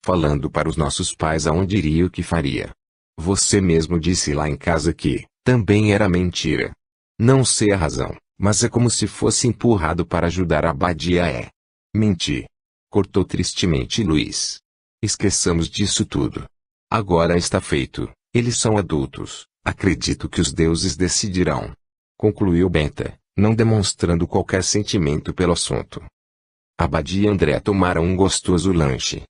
falando para os nossos pais aonde iria e o que faria. Você mesmo disse lá em casa que também era mentira. Não sei a razão, mas é como se fosse empurrado para ajudar a abadia. Menti. Cortou tristemente Luiz. Esqueçamos disso tudo. Agora está feito. Eles são adultos. Acredito que os deuses decidirão. Concluiu Benta, não demonstrando qualquer sentimento pelo assunto. Abadia e André tomaram um gostoso lanche.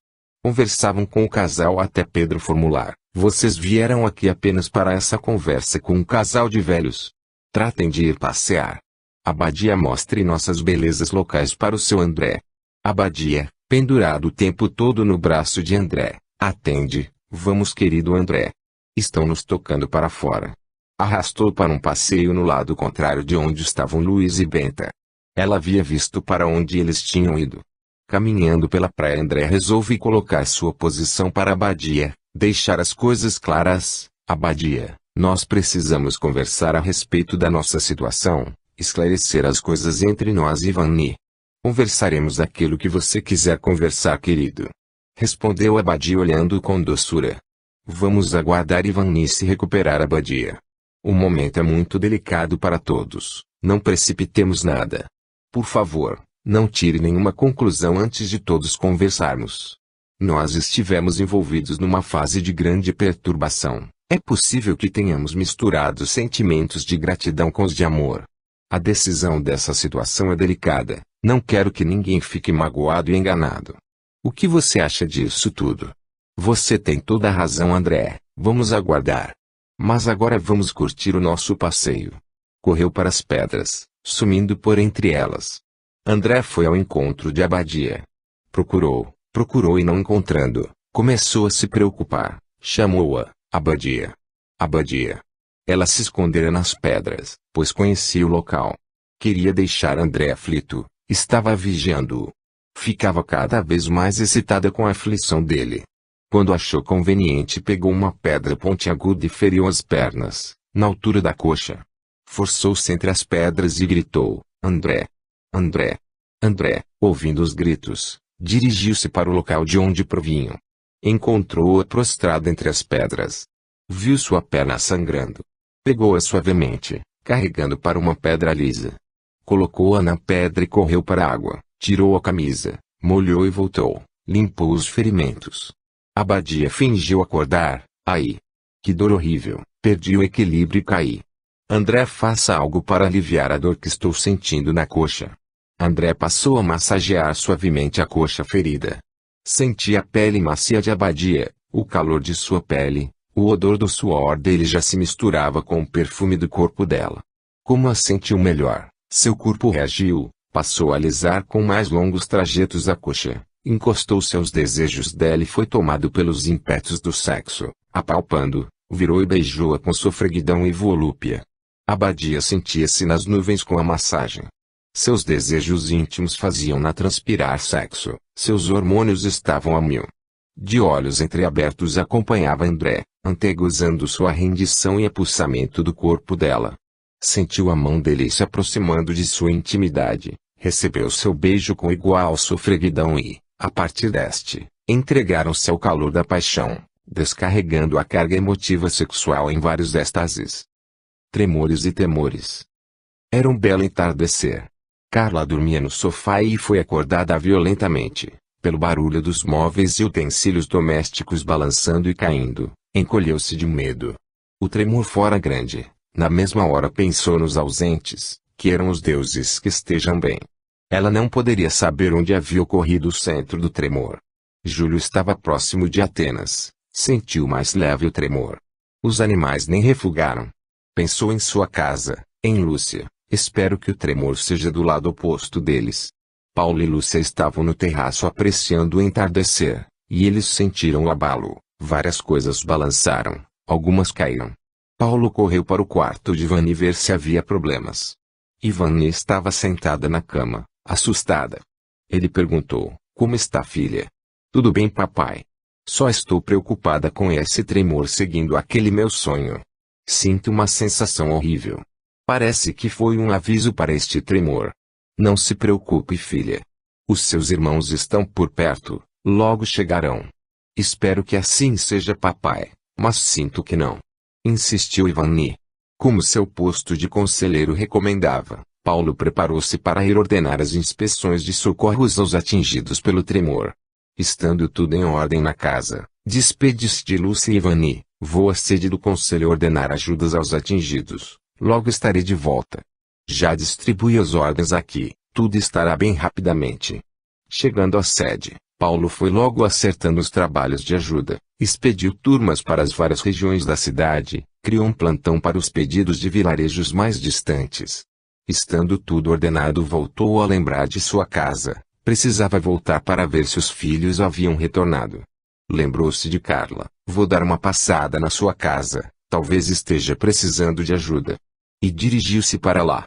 Conversavam com o casal até Pedro formular: vocês vieram aqui apenas para essa conversa com um casal de velhos. Tratem de ir passear. Abadia, mostre nossas belezas locais para o seu André. Abadia, pendurado o tempo todo no braço de André: atende, vamos querido André. Estão nos tocando para fora. Arrastou para um passeio no lado contrário de onde estavam Luiz e Benta. Ela havia visto para onde eles tinham ido. Caminhando pela praia, André resolve colocar sua posição para Abadia, deixar as coisas claras. Abadia, nós precisamos conversar a respeito da nossa situação, esclarecer as coisas entre nós e Vani. Conversaremos aquilo que você quiser conversar, querido. Respondeu Abadia olhando com doçura. Vamos aguardar Ivani se recuperar. Abadia. O momento é muito delicado para todos, não precipitemos nada. Por favor, não tire nenhuma conclusão antes de todos conversarmos. Nós estivemos envolvidos numa fase de grande perturbação. É possível que tenhamos misturado sentimentos de gratidão com os de amor. A decisão dessa situação é delicada, não quero que ninguém fique magoado e enganado. O que você acha disso tudo? Você tem toda a razão, André, vamos aguardar. Mas agora vamos curtir o nosso passeio. Correu para as pedras, sumindo por entre elas. André foi ao encontro de Abadia. Procurou e não encontrando, começou a se preocupar. Chamou-a: Abadia. Abadia. Ela se escondera nas pedras, pois conhecia o local. Queria deixar André aflito, estava vigiando-o. Ficava cada vez mais excitada com a aflição dele. Quando achou conveniente, pegou uma pedra pontiaguda e feriu as pernas, na altura da coxa. Forçou-se entre as pedras e gritou: André! André! André! Ouvindo os gritos, dirigiu-se para o local de onde provinham. Encontrou-a prostrada entre as pedras. Viu sua perna sangrando. Pegou-a suavemente, carregando para uma pedra lisa. Colocou-a na pedra e correu para a água, tirou a camisa, molhou e voltou, limpou os ferimentos. Abadia fingiu acordar. Ai! Que dor horrível, perdi o equilíbrio e caí. André, faça algo para aliviar a dor que estou sentindo na coxa. André passou a massagear suavemente a coxa ferida. Sentia a pele macia de Abadia, o calor de sua pele, o odor do suor dele já se misturava com o perfume do corpo dela. Como a sentiu melhor, seu corpo reagiu, passou a alisar com mais longos trajetos a coxa. Encostou-se aos desejos dela e foi tomado pelos ímpetos do sexo, apalpando, virou e beijou-a com sofreguidão e volúpia. Abadia sentia-se nas nuvens com a massagem. Seus desejos íntimos faziam-na transpirar sexo, seus hormônios estavam a mil. De olhos entreabertos acompanhava André, antegozando sua rendição e apulsamento do corpo dela. Sentiu a mão dele se aproximando de sua intimidade, recebeu seu beijo com igual sofreguidão e, a partir deste, entregaram-se ao calor da paixão, descarregando a carga emotiva sexual em vários êxtases. Tremores e temores. Era um belo entardecer. Carla dormia no sofá e foi acordada violentamente, pelo barulho dos móveis e utensílios domésticos balançando e caindo. Encolheu-se de medo. O tremor fora grande. Na mesma hora pensou nos ausentes, que eram os deuses que estejam bem. Ela não poderia saber onde havia ocorrido o centro do tremor. Júlio estava próximo de Atenas. Sentiu mais leve o tremor. Os animais nem refugaram. Pensou em sua casa, em Lúcia. Espero que o tremor seja do lado oposto deles. Paulo e Lúcia estavam no terraço apreciando o entardecer, e eles sentiram o abalo. Várias coisas balançaram, algumas caíram. Paulo correu para o quarto de Ivani ver se havia problemas. Ivani estava sentada na cama, assustada. Ele perguntou: como está, filha? Tudo bem, papai. Só estou preocupada com esse tremor seguindo aquele meu sonho. Sinto uma sensação horrível. Parece que foi um aviso para este tremor. Não se preocupe, filha. Os seus irmãos estão por perto, logo chegarão. Espero que assim seja, papai, mas sinto que não. Insistiu Ivani. Como seu posto de conselheiro recomendava, Paulo preparou-se para ir ordenar as inspeções de socorros aos atingidos pelo tremor. Estando tudo em ordem na casa, despede-se de Lúcia e Ivani. Vou à sede do conselho ordenar ajudas aos atingidos. Logo estarei de volta. Já distribuí as ordens aqui, tudo estará bem rapidamente. Chegando à sede, Paulo foi logo acertando os trabalhos de ajuda, expediu turmas para as várias regiões da cidade, criou um plantão para os pedidos de vilarejos mais distantes. Estando tudo ordenado, voltou a lembrar de sua casa. Precisava voltar para ver se os filhos haviam retornado. Lembrou-se de Carla. Vou dar uma passada na sua casa, talvez esteja precisando de ajuda. E dirigiu-se para lá.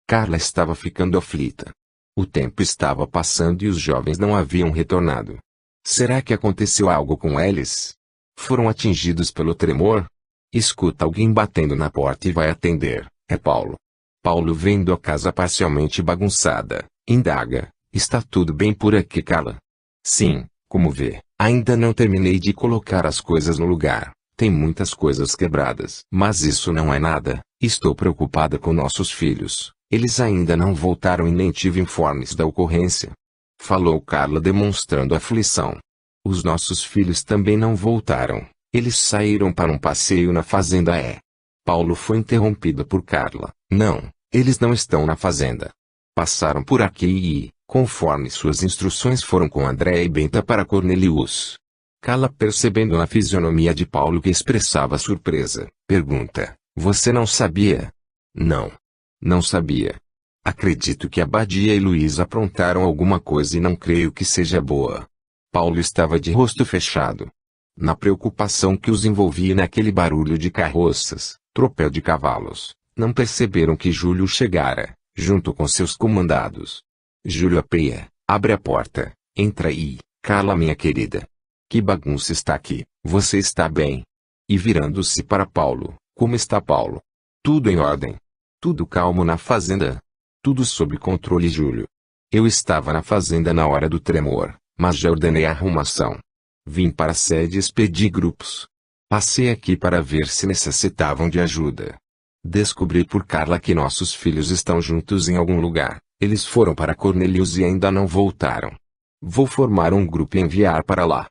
Carla estava ficando aflita. O tempo estava passando e os jovens não haviam retornado. Será que aconteceu algo com eles? Foram atingidos pelo tremor? Escuta alguém batendo na porta e vai atender. É Paulo. Paulo, vendo a casa parcialmente bagunçada, indaga. Está tudo bem por aqui, Carla? Sim, como vê, ainda não terminei de colocar as coisas no lugar. Tem muitas coisas quebradas. Mas isso não é nada. Estou preocupada com nossos filhos. Eles ainda não voltaram e nem tive informes da ocorrência. Falou Carla demonstrando aflição. Os nossos filhos também não voltaram. Eles saíram para um passeio na fazenda. Paulo foi interrompido por Carla. Não, eles não estão na fazenda. Passaram por aqui e, conforme suas instruções, foram com André e Benta para Cornelius. Carla, percebendo na fisionomia de Paulo que expressava surpresa, pergunta: Você não sabia? Não. Não sabia. Acredito que Abadia e Luiz aprontaram alguma coisa e não creio que seja boa. Paulo estava de rosto fechado. Na preocupação que os envolvia naquele barulho de carroças, tropel de cavalos, não perceberam que Júlio chegara, junto com seus comandados. Júlio apeia, abre a porta, entra aí, Carla, minha querida. Que bagunça está aqui, você está bem? E virando-se para Paulo, como está Paulo? Tudo em ordem. Tudo calmo na fazenda. Tudo sob controle, Júlio. Eu estava na fazenda na hora do tremor, mas já ordenei a arrumação. Vim para a sede e expedi grupos. Passei aqui para ver se necessitavam de ajuda. Descobri por Carla que nossos filhos estão juntos em algum lugar. Eles foram para Cornelius e ainda não voltaram. Vou formar um grupo e enviar para lá.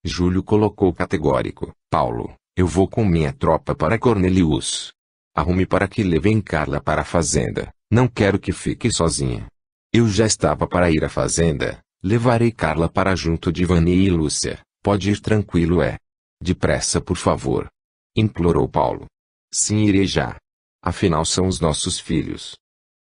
Júlio colocou categórico: Paulo, eu vou com minha tropa para Cornelius. Arrume para que levem Carla para a fazenda. Não quero que fique sozinha. Eu já estava para ir à fazenda. Levarei Carla para junto de Ivani e Lúcia. Pode ir tranquilo, Depressa, por favor. Implorou Paulo. Sim, irei já. Afinal são os nossos filhos.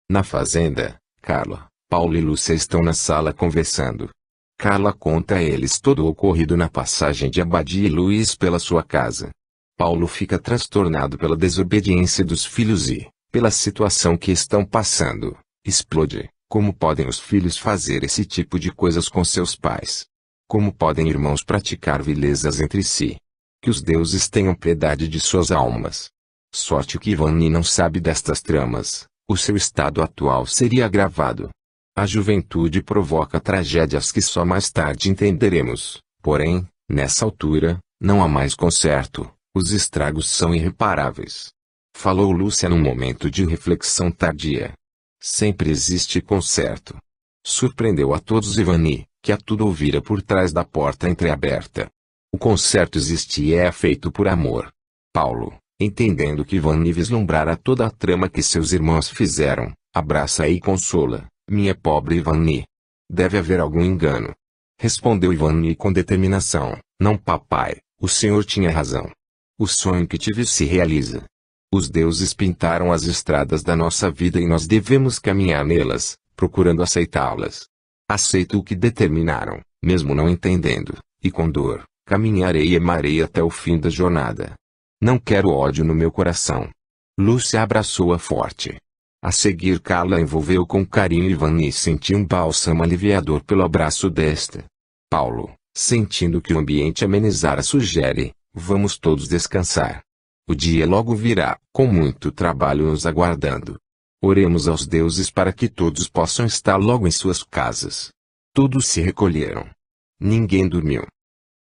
Na fazenda, Carla, Paulo e Lúcia estão na sala conversando. Carla conta a eles todo o ocorrido na passagem de Abadia e Luiz pela sua casa. Paulo fica transtornado pela desobediência dos filhos e, pela situação que estão passando, explode. Como podem os filhos fazer esse tipo de coisas com seus pais? Como podem irmãos praticar vilezas entre si? Que os deuses tenham piedade de suas almas. Sorte que Ivani não sabe destas tramas. O seu estado atual seria agravado. A juventude provoca tragédias que só mais tarde entenderemos. Porém, nessa altura, não há mais conserto. Os estragos são irreparáveis. Falou Lúcia num momento de reflexão tardia. Sempre existe conserto. Surpreendeu a todos Ivani, que a tudo ouvira por trás da porta entreaberta. O conserto existe e é feito por amor. Paulo, entendendo que Ivani vislumbrara toda a trama que seus irmãos fizeram, abraça e consola: minha pobre Ivani. Deve haver algum engano. Respondeu Ivani com determinação: não, papai, o senhor tinha razão. O sonho que tive se realiza. Os deuses pintaram as estradas da nossa vida e nós devemos caminhar nelas, procurando aceitá-las. Aceito o que determinaram, mesmo não entendendo, e com dor, caminharei e amarei até o fim da jornada. Não quero ódio no meu coração. Lúcia abraçou-a forte. A seguir Carla envolveu com carinho Ivani e sentiu um bálsamo aliviador pelo abraço desta. Paulo, sentindo que o ambiente amenizara, sugere: vamos todos descansar. O dia logo virá, com muito trabalho nos aguardando. Oremos aos deuses para que todos possam estar logo em suas casas. Todos se recolheram. Ninguém dormiu.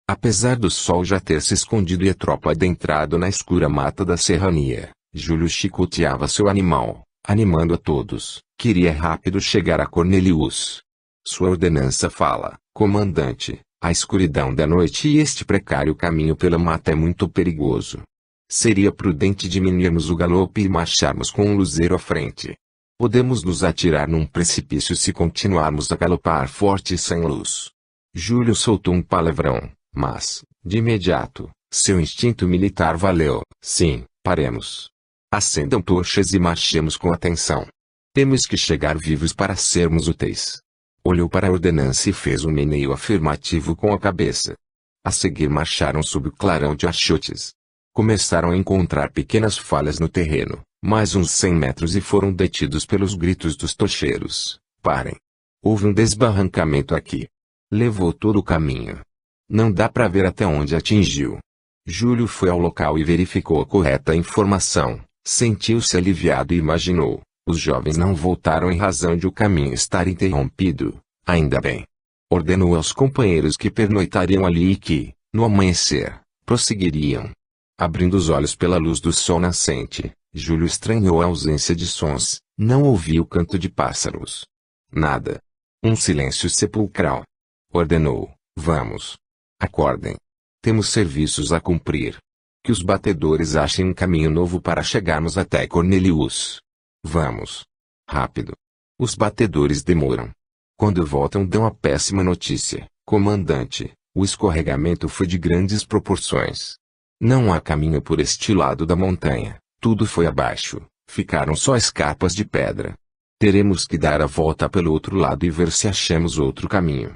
Apesar do sol já ter se escondido e a tropa adentrado na escura mata da serrania, Júlio chicoteava seu animal, animando a todos. Queria rápido chegar a Cornelius. Sua ordenança fala: comandante, a escuridão da noite e este precário caminho pela mata é muito perigoso. Seria prudente diminuirmos o galope e marcharmos com um luzeiro à frente. Podemos nos atirar num precipício se continuarmos a galopar forte e sem luz. Júlio soltou um palavrão, mas, de imediato, seu instinto militar valeu. Sim, paremos. Acendam tochas e marchemos com atenção. Temos que chegar vivos para sermos úteis. Olhou para a ordenança e fez um meneio afirmativo com a cabeça. A seguir marcharam sob o clarão de achotes. Começaram a encontrar pequenas falhas no terreno, mais uns 100 metros e foram detidos pelos gritos dos tocheiros. Parem! Houve um desbarrancamento aqui. Levou todo o caminho. Não dá para ver até onde atingiu. Júlio foi ao local e verificou a correta informação. Sentiu-se aliviado e imaginou: os jovens não voltaram em razão de o caminho estar interrompido. Ainda bem. Ordenou aos companheiros que pernoitariam ali e que, no amanhecer, prosseguiriam. Abrindo os olhos pela luz do sol nascente, Júlio estranhou a ausência de sons. Não ouviu o canto de pássaros. Nada. Um silêncio sepulcral. Ordenou: vamos. Acordem. Temos serviços a cumprir. Que os batedores achem um caminho novo para chegarmos até Cornelius. Vamos. Rápido. Os batedores demoram. Quando voltam dão a péssima notícia: comandante, o escorregamento foi de grandes proporções. Não há caminho por este lado da montanha, tudo foi abaixo, ficaram só escarpas de pedra. Teremos que dar a volta pelo outro lado e ver se achamos outro caminho.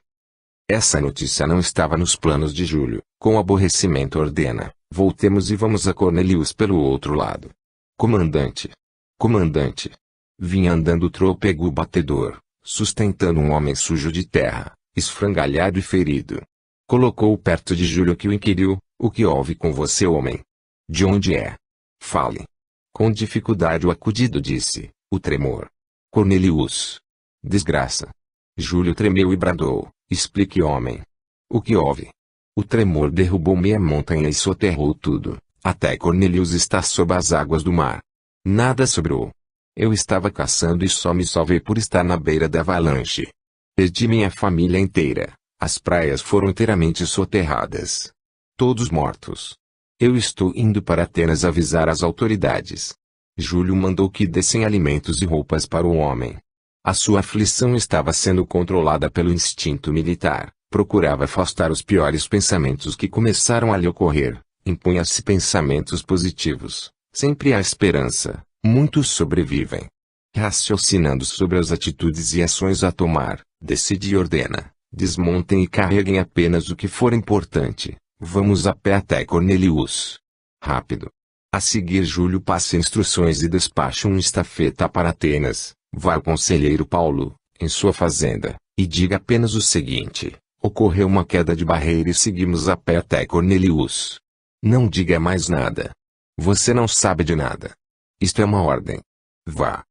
Essa notícia não estava nos planos de Júlio. Com aborrecimento ordena: voltemos e vamos a Cornelius pelo outro lado. Comandante. Comandante. Vinha andando trôpego o batedor, sustentando um homem sujo de terra, esfrangalhado e ferido. Colocou-o perto de Júlio que o inquiriu: o que houve com você, homem? De onde é? Fale. Com dificuldade o acudido disse: o tremor. Cornelius. Desgraça. Júlio tremeu e bradou: explique, homem. O que houve? O tremor derrubou meia montanha e soterrou tudo, até Cornelius está sob as águas do mar. Nada sobrou. Eu estava caçando e só me salvei por estar na beira da avalanche. Perdi minha família inteira. As praias foram inteiramente soterradas. Todos mortos. Eu estou indo para Atenas avisar as autoridades. Júlio mandou que dessem alimentos e roupas para o homem. A sua aflição estava sendo controlada pelo instinto militar. Procurava afastar os piores pensamentos que começaram a lhe ocorrer. Impunha-se pensamentos positivos. Sempre há esperança. Muitos sobrevivem. Raciocinando sobre as atitudes e ações a tomar, decide e ordena: desmontem e carreguem apenas o que for importante. Vamos a pé até Cornelius. Rápido. A seguir Júlio passa instruções e despacha um estafeta para Atenas. Vá ao conselheiro Paulo, em sua fazenda, e diga apenas o seguinte: ocorreu uma queda de barreira e seguimos a pé até Cornelius. Não diga mais nada. Você não sabe de nada. Isto é uma ordem. Vá.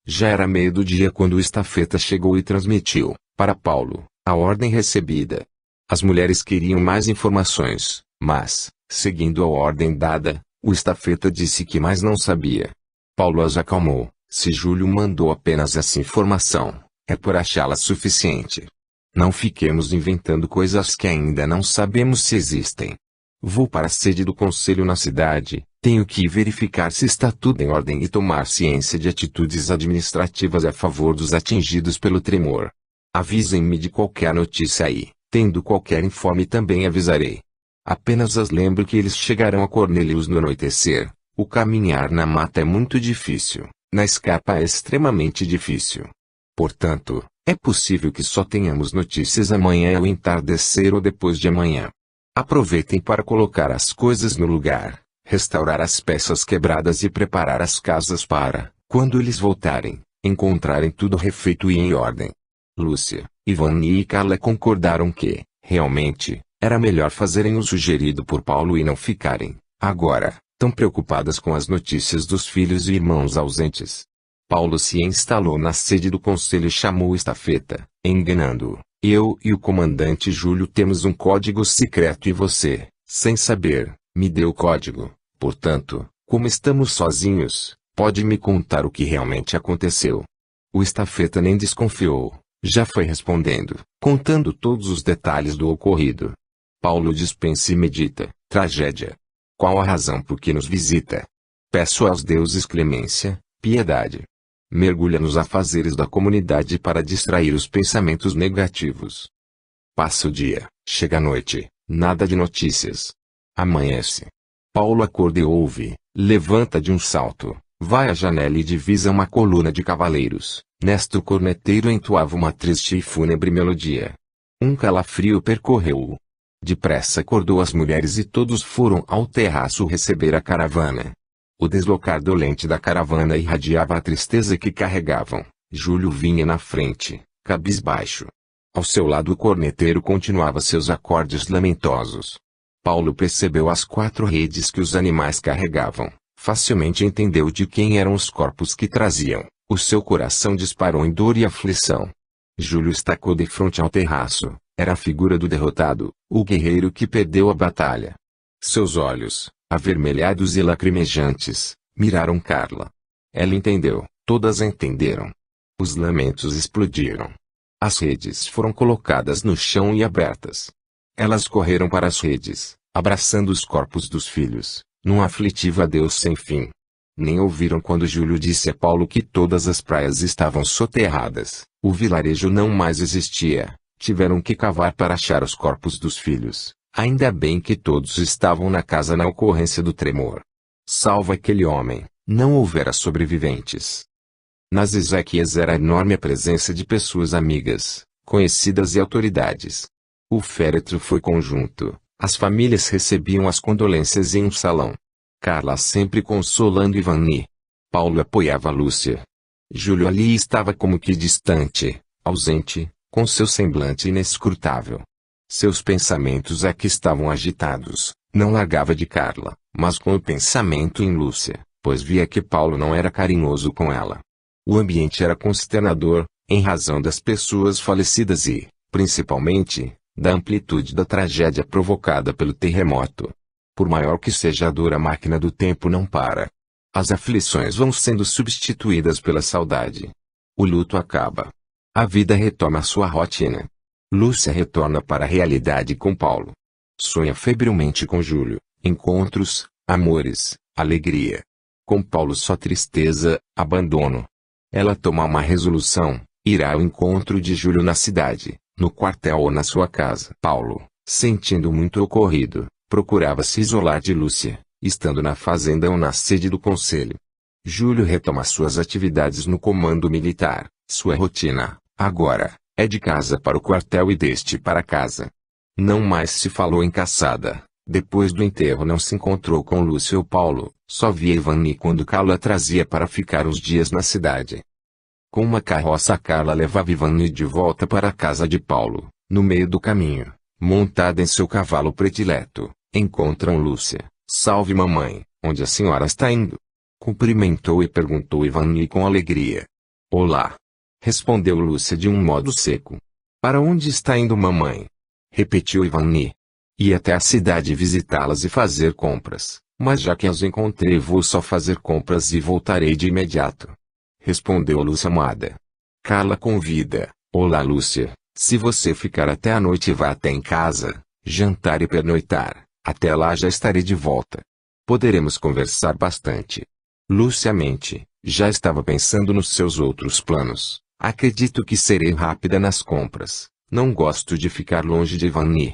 Já era meio do dia quando o estafeta chegou e transmitiu, para Paulo, a ordem recebida. As mulheres queriam mais informações, mas, seguindo a ordem dada, o estafeta disse que mais não sabia. Paulo as acalmou: se Júlio mandou apenas essa informação, é por achá-la suficiente. Não fiquemos inventando coisas que ainda não sabemos se existem. Vou para a sede do conselho na cidade, tenho que verificar se está tudo em ordem e tomar ciência de atitudes administrativas a favor dos atingidos pelo tremor. Avisem-me de qualquer notícia aí, tendo qualquer informe também avisarei. Apenas as lembro que eles chegarão a Cornelius no anoitecer. O caminhar na mata é muito difícil, na escarpa é extremamente difícil. Portanto, é possível que só tenhamos notícias amanhã ao entardecer ou depois de amanhã. Aproveitem para colocar as coisas no lugar, restaurar as peças quebradas e preparar as casas para, quando eles voltarem, encontrarem tudo refeito e em ordem. Lúcia, Ivani e Carla concordaram que, realmente, era melhor fazerem o sugerido por Paulo e não ficarem, agora, tão preocupadas com as notícias dos filhos e irmãos ausentes. Paulo se instalou na sede do conselho e chamou o estafeta, enganando-o, Eu e o comandante Júlio temos um código secreto e você, sem saber, me deu o código. Portanto, como estamos sozinhos, pode me contar o que realmente aconteceu. O estafeta nem desconfiou, já foi respondendo, contando todos os detalhes do ocorrido. Paulo dispensa e medita. Tragédia. Qual a razão por que nos visita? Peço aos deuses clemência, piedade. Mergulha nos afazeres da comunidade para distrair os pensamentos negativos. Passa o dia, chega a noite, nada de notícias. Amanhece. Paulo acorda e ouve, levanta de um salto, vai à janela e divisa uma coluna de cavaleiros. Nesta o corneteiro entoava uma triste e fúnebre melodia. Um calafrio percorreu-o. Depressa acordou as mulheres e todos foram ao terraço receber a caravana. O deslocar dolente da caravana irradiava a tristeza que carregavam. Júlio vinha na frente, cabisbaixo. Ao seu lado o corneteiro continuava seus acordes lamentosos. Paulo percebeu as 4 redes que os animais carregavam, facilmente entendeu de quem eram os corpos que traziam. O seu coração disparou em dor e aflição. Júlio estacou de frente ao terraço, era a figura do derrotado, o guerreiro que perdeu a batalha. Seus olhos, avermelhados e lacrimejantes, miraram Carla. Ela entendeu, todas entenderam. Os lamentos explodiram. As redes foram colocadas no chão e abertas. Elas correram para as redes, abraçando os corpos dos filhos, num aflitivo adeus sem fim. Nem ouviram quando Júlio disse a Paulo que todas as praias estavam soterradas, o vilarejo não mais existia, tiveram que cavar para achar os corpos dos filhos. Ainda bem que todos estavam na casa na ocorrência do tremor. Salvo aquele homem, não houvera sobreviventes. Nas Ezequias era enorme a presença de pessoas amigas, conhecidas e autoridades. O féretro foi conjunto, as famílias recebiam as condolências em um salão. Carla sempre consolando Ivani. Paulo apoiava Lúcia. Júlio ali estava como que distante, ausente, com seu semblante inescrutável. Seus pensamentos é que estavam agitados, não largava de Carla, mas com o pensamento em Lúcia, pois via que Paulo não era carinhoso com ela. O ambiente era consternador, em razão das pessoas falecidas e, principalmente, da amplitude da tragédia provocada pelo terremoto. Por maior que seja a dor, a máquina do tempo não para. As aflições vão sendo substituídas pela saudade. O luto acaba. A vida retoma a sua rotina. Lúcia retorna para a realidade com Paulo. Sonha febrilmente com Júlio, encontros, amores, alegria. Com Paulo só tristeza, abandono. Ela toma uma resolução, irá ao encontro de Júlio na cidade, no quartel ou na sua casa. Paulo, sentindo muito ocorrido, procurava se isolar de Lúcia, estando na fazenda ou na sede do conselho. Júlio retoma suas atividades no comando militar, sua rotina, agora, é de casa para o quartel e deste para casa. Não mais se falou em caçada, depois do enterro não se encontrou com Lúcia ou Paulo, só via Ivani quando Carla trazia para ficar uns dias na cidade. Com uma carroça Carla levava Ivani de volta para a casa de Paulo, no meio do caminho, montada em seu cavalo predileto, encontram Lúcia. Salve mamãe, onde a senhora está indo? Cumprimentou e perguntou Ivani com alegria. Olá. Respondeu Lúcia de um modo seco. Para onde está indo mamãe? Repetiu Ivani. Ir até a cidade visitá-las e fazer compras, mas já que as encontrei vou só fazer compras e voltarei de imediato. Respondeu Lúcia amada. Carla convida. Olá Lúcia, se você ficar até a noite vá até em casa, jantar e pernoitar, até lá já estarei de volta. Poderemos conversar bastante. Lúcia mente, já estava pensando nos seus outros planos. Acredito que serei rápida nas compras. Não gosto de ficar longe de Ivani.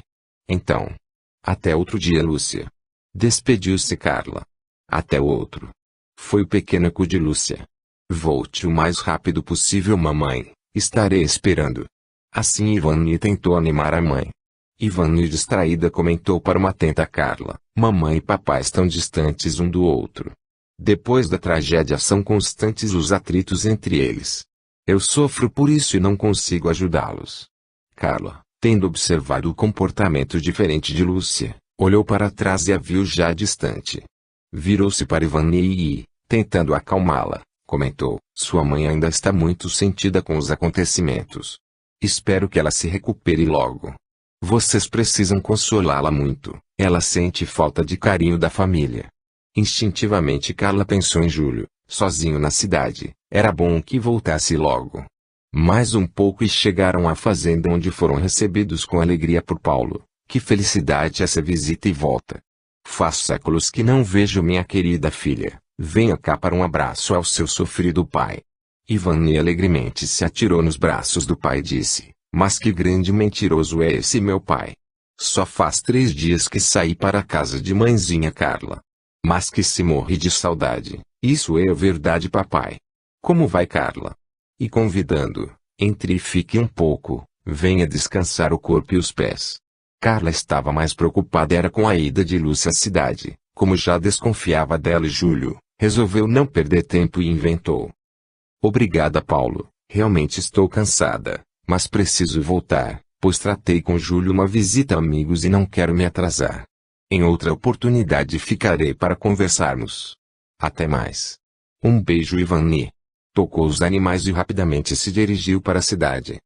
Então. Até outro dia Lúcia. Despediu-se Carla. Até outro. Foi o pequeno eco de Lúcia. Volte o mais rápido possível mamãe, estarei esperando. Assim Ivani tentou animar a mãe. Ivani distraída comentou para uma atenta Carla. Mamãe e papai estão distantes um do outro. Depois da tragédia são constantes os atritos entre eles. Eu sofro por isso e não consigo ajudá-los. Carla, tendo observado o comportamento diferente de Lúcia, olhou para trás e a viu já distante. Virou-se para Ivani e, tentando acalmá-la, comentou, sua mãe ainda está muito sentida com os acontecimentos. Espero que ela se recupere logo. Vocês precisam consolá-la muito. Ela sente falta de carinho da família. Instintivamente Carla pensou em Júlio, sozinho na cidade. Era bom que voltasse logo. Mais um pouco e chegaram à fazenda onde foram recebidos com alegria por Paulo. Que felicidade essa visita e volta. Faz séculos que não vejo minha querida filha. Venha cá para um abraço ao seu sofrido pai. Ivani alegremente se atirou nos braços do pai e disse: mas que grande mentiroso é esse meu pai. Só faz 3 dias que saí para a casa de mãezinha Carla. Mas que se morre de saudade. Isso é verdade, papai. Como vai, Carla? E convidando, entre e fique um pouco, venha descansar o corpo e os pés. Carla estava mais preocupada era com a ida de Lúcia à cidade. Como já desconfiava dela e Júlio, resolveu não perder tempo e inventou: obrigada, Paulo, realmente estou cansada, mas preciso voltar, pois tratei com Júlio uma visita a amigos e não quero me atrasar. Em outra oportunidade ficarei para conversarmos. Até mais. Um beijo, Ivani. Tocou os animais e rapidamente se dirigiu para a cidade.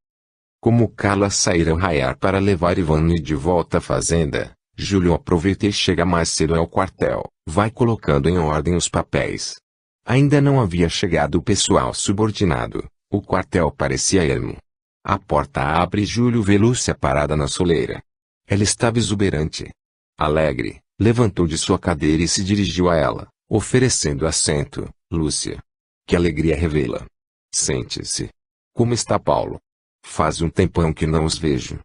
Como Carla saíra ao raiar para levar Ivani de volta à fazenda, Júlio aproveita e chega mais cedo ao quartel, vai colocando em ordem os papéis. Ainda não havia chegado o pessoal subordinado, o quartel parecia ermo. A porta abre e Júlio vê Lúcia parada na soleira. Ela estava exuberante. Alegre, levantou de sua cadeira e se dirigiu a ela, oferecendo assento. Lúcia. Que alegria revê-la. Sente-se. Como está Paulo? Faz um tempão que não os vejo.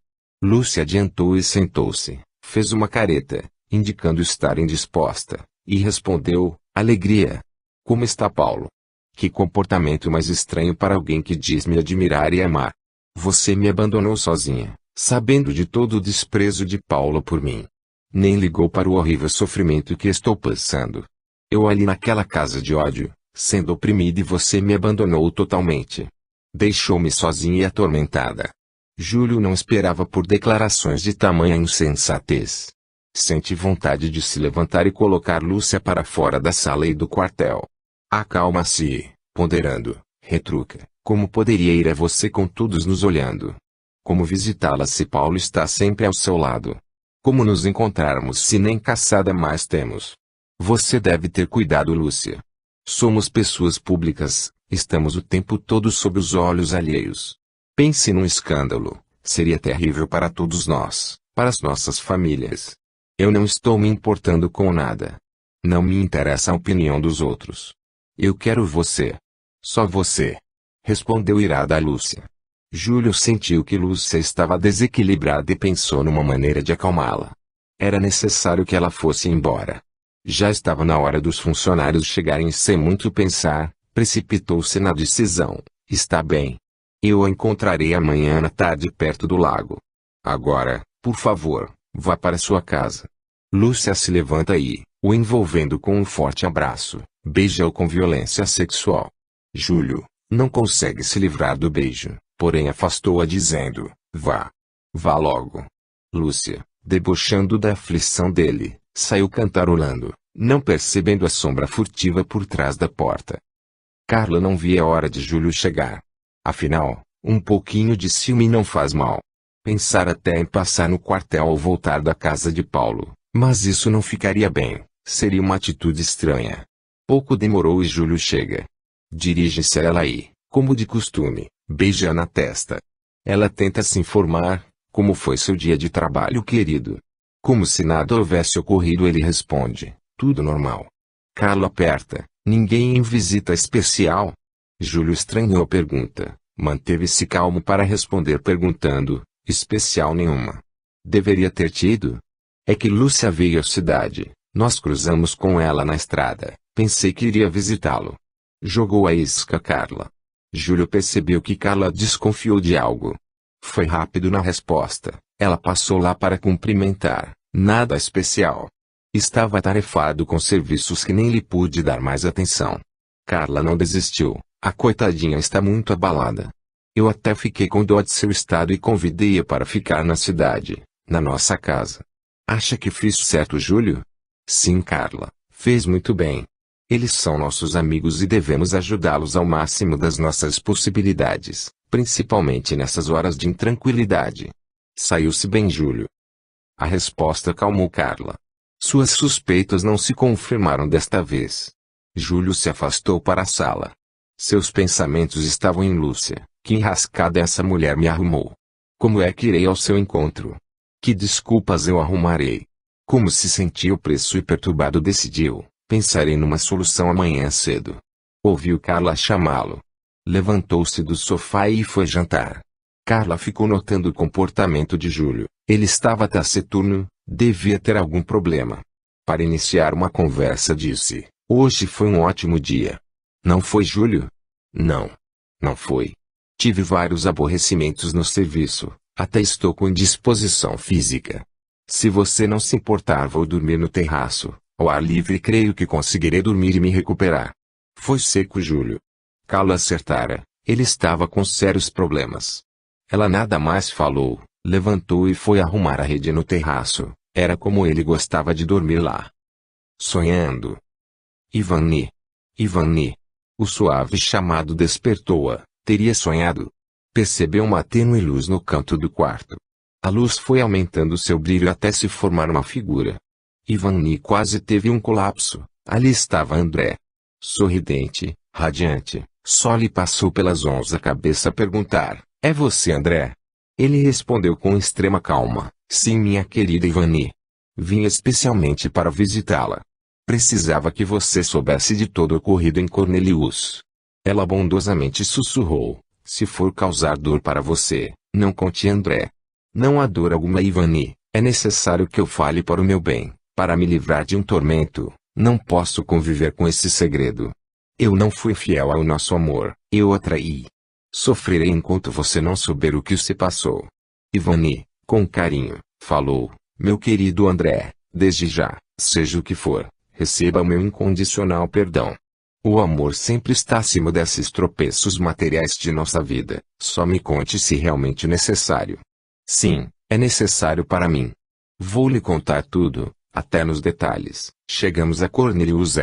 Lúcia adiantou e sentou-se, fez uma careta, indicando estar indisposta, e respondeu: alegria. Como está Paulo? Que comportamento mais estranho para alguém que diz me admirar e amar. Você me abandonou sozinha, sabendo de todo o desprezo de Paulo por mim. Nem ligou para o horrível sofrimento que estou passando. Eu ali naquela casa de ódio, sendo oprimida, e você me abandonou totalmente. Deixou-me sozinha e atormentada. Júlio não esperava por declarações de tamanha insensatez. Sente vontade de se levantar e colocar Lúcia para fora da sala e do quartel. Acalma-se, ponderando, retruca: como poderia ir a você com todos nos olhando? Como visitá-la se Paulo está sempre ao seu lado? Como nos encontrarmos se nem caçada mais temos? Você deve ter cuidado, Lúcia. Somos pessoas públicas, estamos o tempo todo sob os olhos alheios. Pense num escândalo, seria terrível para todos nós, para as nossas famílias. Eu não estou me importando com nada. Não me interessa a opinião dos outros. Eu quero você. Só você. Respondeu irada a Lúcia. Júlio sentiu que Lúcia estava desequilibrada e pensou numa maneira de acalmá-la. Era necessário que ela fosse embora. Já estava na hora dos funcionários chegarem e, sem muito pensar, precipitou-se na decisão: está bem. Eu a encontrarei amanhã à tarde perto do lago. Agora, por favor, vá para sua casa. Lúcia se levanta e, o envolvendo com um forte abraço, beija-o com violência sexual. Júlio não consegue se livrar do beijo, porém afastou-a dizendo: vá. Vá logo. Lúcia, debochando da aflição dele, saiu cantarolando, não percebendo a sombra furtiva por trás da porta. Carla não via a hora de Júlio chegar. Afinal, um pouquinho de ciúme não faz mal. Pensar até em passar no quartel ao voltar da casa de Paulo, mas isso não ficaria bem, seria uma atitude estranha. Pouco demorou e Júlio chega. Dirige-se a ela e, como de costume, beija-a na testa. Ela tenta se informar: como foi seu dia de trabalho, querido? Como se nada houvesse ocorrido, ele responde: tudo normal. Carla aperta: ninguém em visita especial? Júlio estranhou a pergunta, manteve-se calmo para responder perguntando: especial nenhuma. Deveria ter tido? É que Lúcia veio à cidade, nós cruzamos com ela na estrada, pensei que iria visitá-lo. Jogou a isca Carla. Júlio percebeu que Carla desconfiou de algo. Foi rápido na resposta: ela passou lá para cumprimentar, nada especial. Estava atarefado com serviços que nem lhe pude dar mais atenção. Carla não desistiu, a coitadinha está muito abalada. Eu até fiquei com dó de seu estado e convidei-a para ficar na cidade, na nossa casa. Acha que fiz certo, Júlio? Sim, Carla, fez muito bem. Eles são nossos amigos e devemos ajudá-los ao máximo das nossas possibilidades. principalmente nessas horas de intranquilidade. Saiu-se bem Júlio? A resposta calmou Carla. Suas suspeitas não se confirmaram desta vez. Júlio se afastou para a sala. Seus pensamentos estavam em Lúcia. Que enrascada essa mulher me arrumou. Como é que irei ao seu encontro? Que desculpas eu arrumarei? Como se sentia opresso e perturbado decidiu. Pensarei numa solução amanhã cedo. Ouviu Carla chamá-lo. Levantou-se do sofá e foi jantar. Carla ficou notando o comportamento de Júlio. Ele estava taciturno, devia ter algum problema. Para iniciar uma conversa disse, hoje foi um ótimo dia. Não foi Júlio? Não. Não foi. Tive vários aborrecimentos no serviço, até estou com indisposição física. Se você não se importar vou dormir no terraço, ao ar livre creio que conseguirei dormir e me recuperar. Foi seco Júlio. Carla acertara, ele estava com sérios problemas. Ela nada mais falou, levantou e foi arrumar a rede no terraço, era como ele gostava de dormir lá. Sonhando. Ivani. Ivani. O suave chamado despertou-a, teria sonhado. Percebeu uma tênue luz no canto do quarto. A luz foi aumentando seu brilho até se formar uma figura. Ivani quase teve um colapso, ali estava André. Sorridente, radiante, só lhe passou pelas ondas a cabeça perguntar, é você André? Ele respondeu com extrema calma, sim minha querida Ivani. Vim especialmente para visitá-la. Precisava que você soubesse de todo o ocorrido em Cornelius. Ela bondosamente sussurrou, se for causar dor para você, não conte André. Não há dor alguma Ivani, é necessário que eu fale para o meu bem, para me livrar de um tormento, não posso conviver com esse segredo. Eu não fui fiel ao nosso amor, eu a traí. Sofrerei enquanto você não souber o que se passou. Ivani, com carinho, falou, meu querido André, desde já, seja o que for, receba o meu incondicional perdão. O amor sempre está acima desses tropeços materiais de nossa vida, só me conte se realmente necessário. Sim, é necessário para mim. Vou lhe contar tudo, até nos detalhes. Chegamos a Cornelius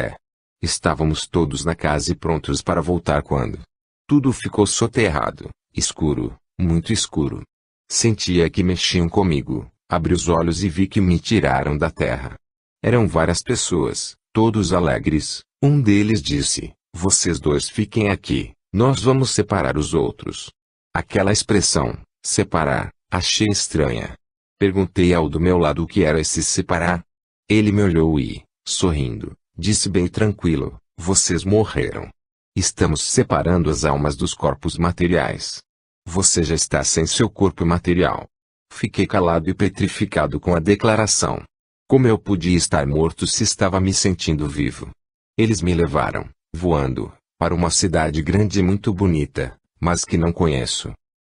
Estávamos todos na casa e prontos para voltar quando tudo ficou soterrado, escuro, muito escuro. Sentia que mexiam comigo, abri os olhos e vi que me tiraram da terra. Eram várias pessoas, todos alegres. Um deles disse, vocês dois fiquem aqui, nós vamos separar os outros. Aquela expressão, separar, achei estranha. Perguntei ao do meu lado o que era esse separar. Ele me olhou e, sorrindo, disse bem tranquilo, vocês morreram. Estamos separando as almas dos corpos materiais. Você já está sem seu corpo material. Fiquei calado e petrificado com a declaração. Como eu podia estar morto se estava me sentindo vivo? Eles me levaram, voando, para uma cidade grande e muito bonita, mas que não conheço.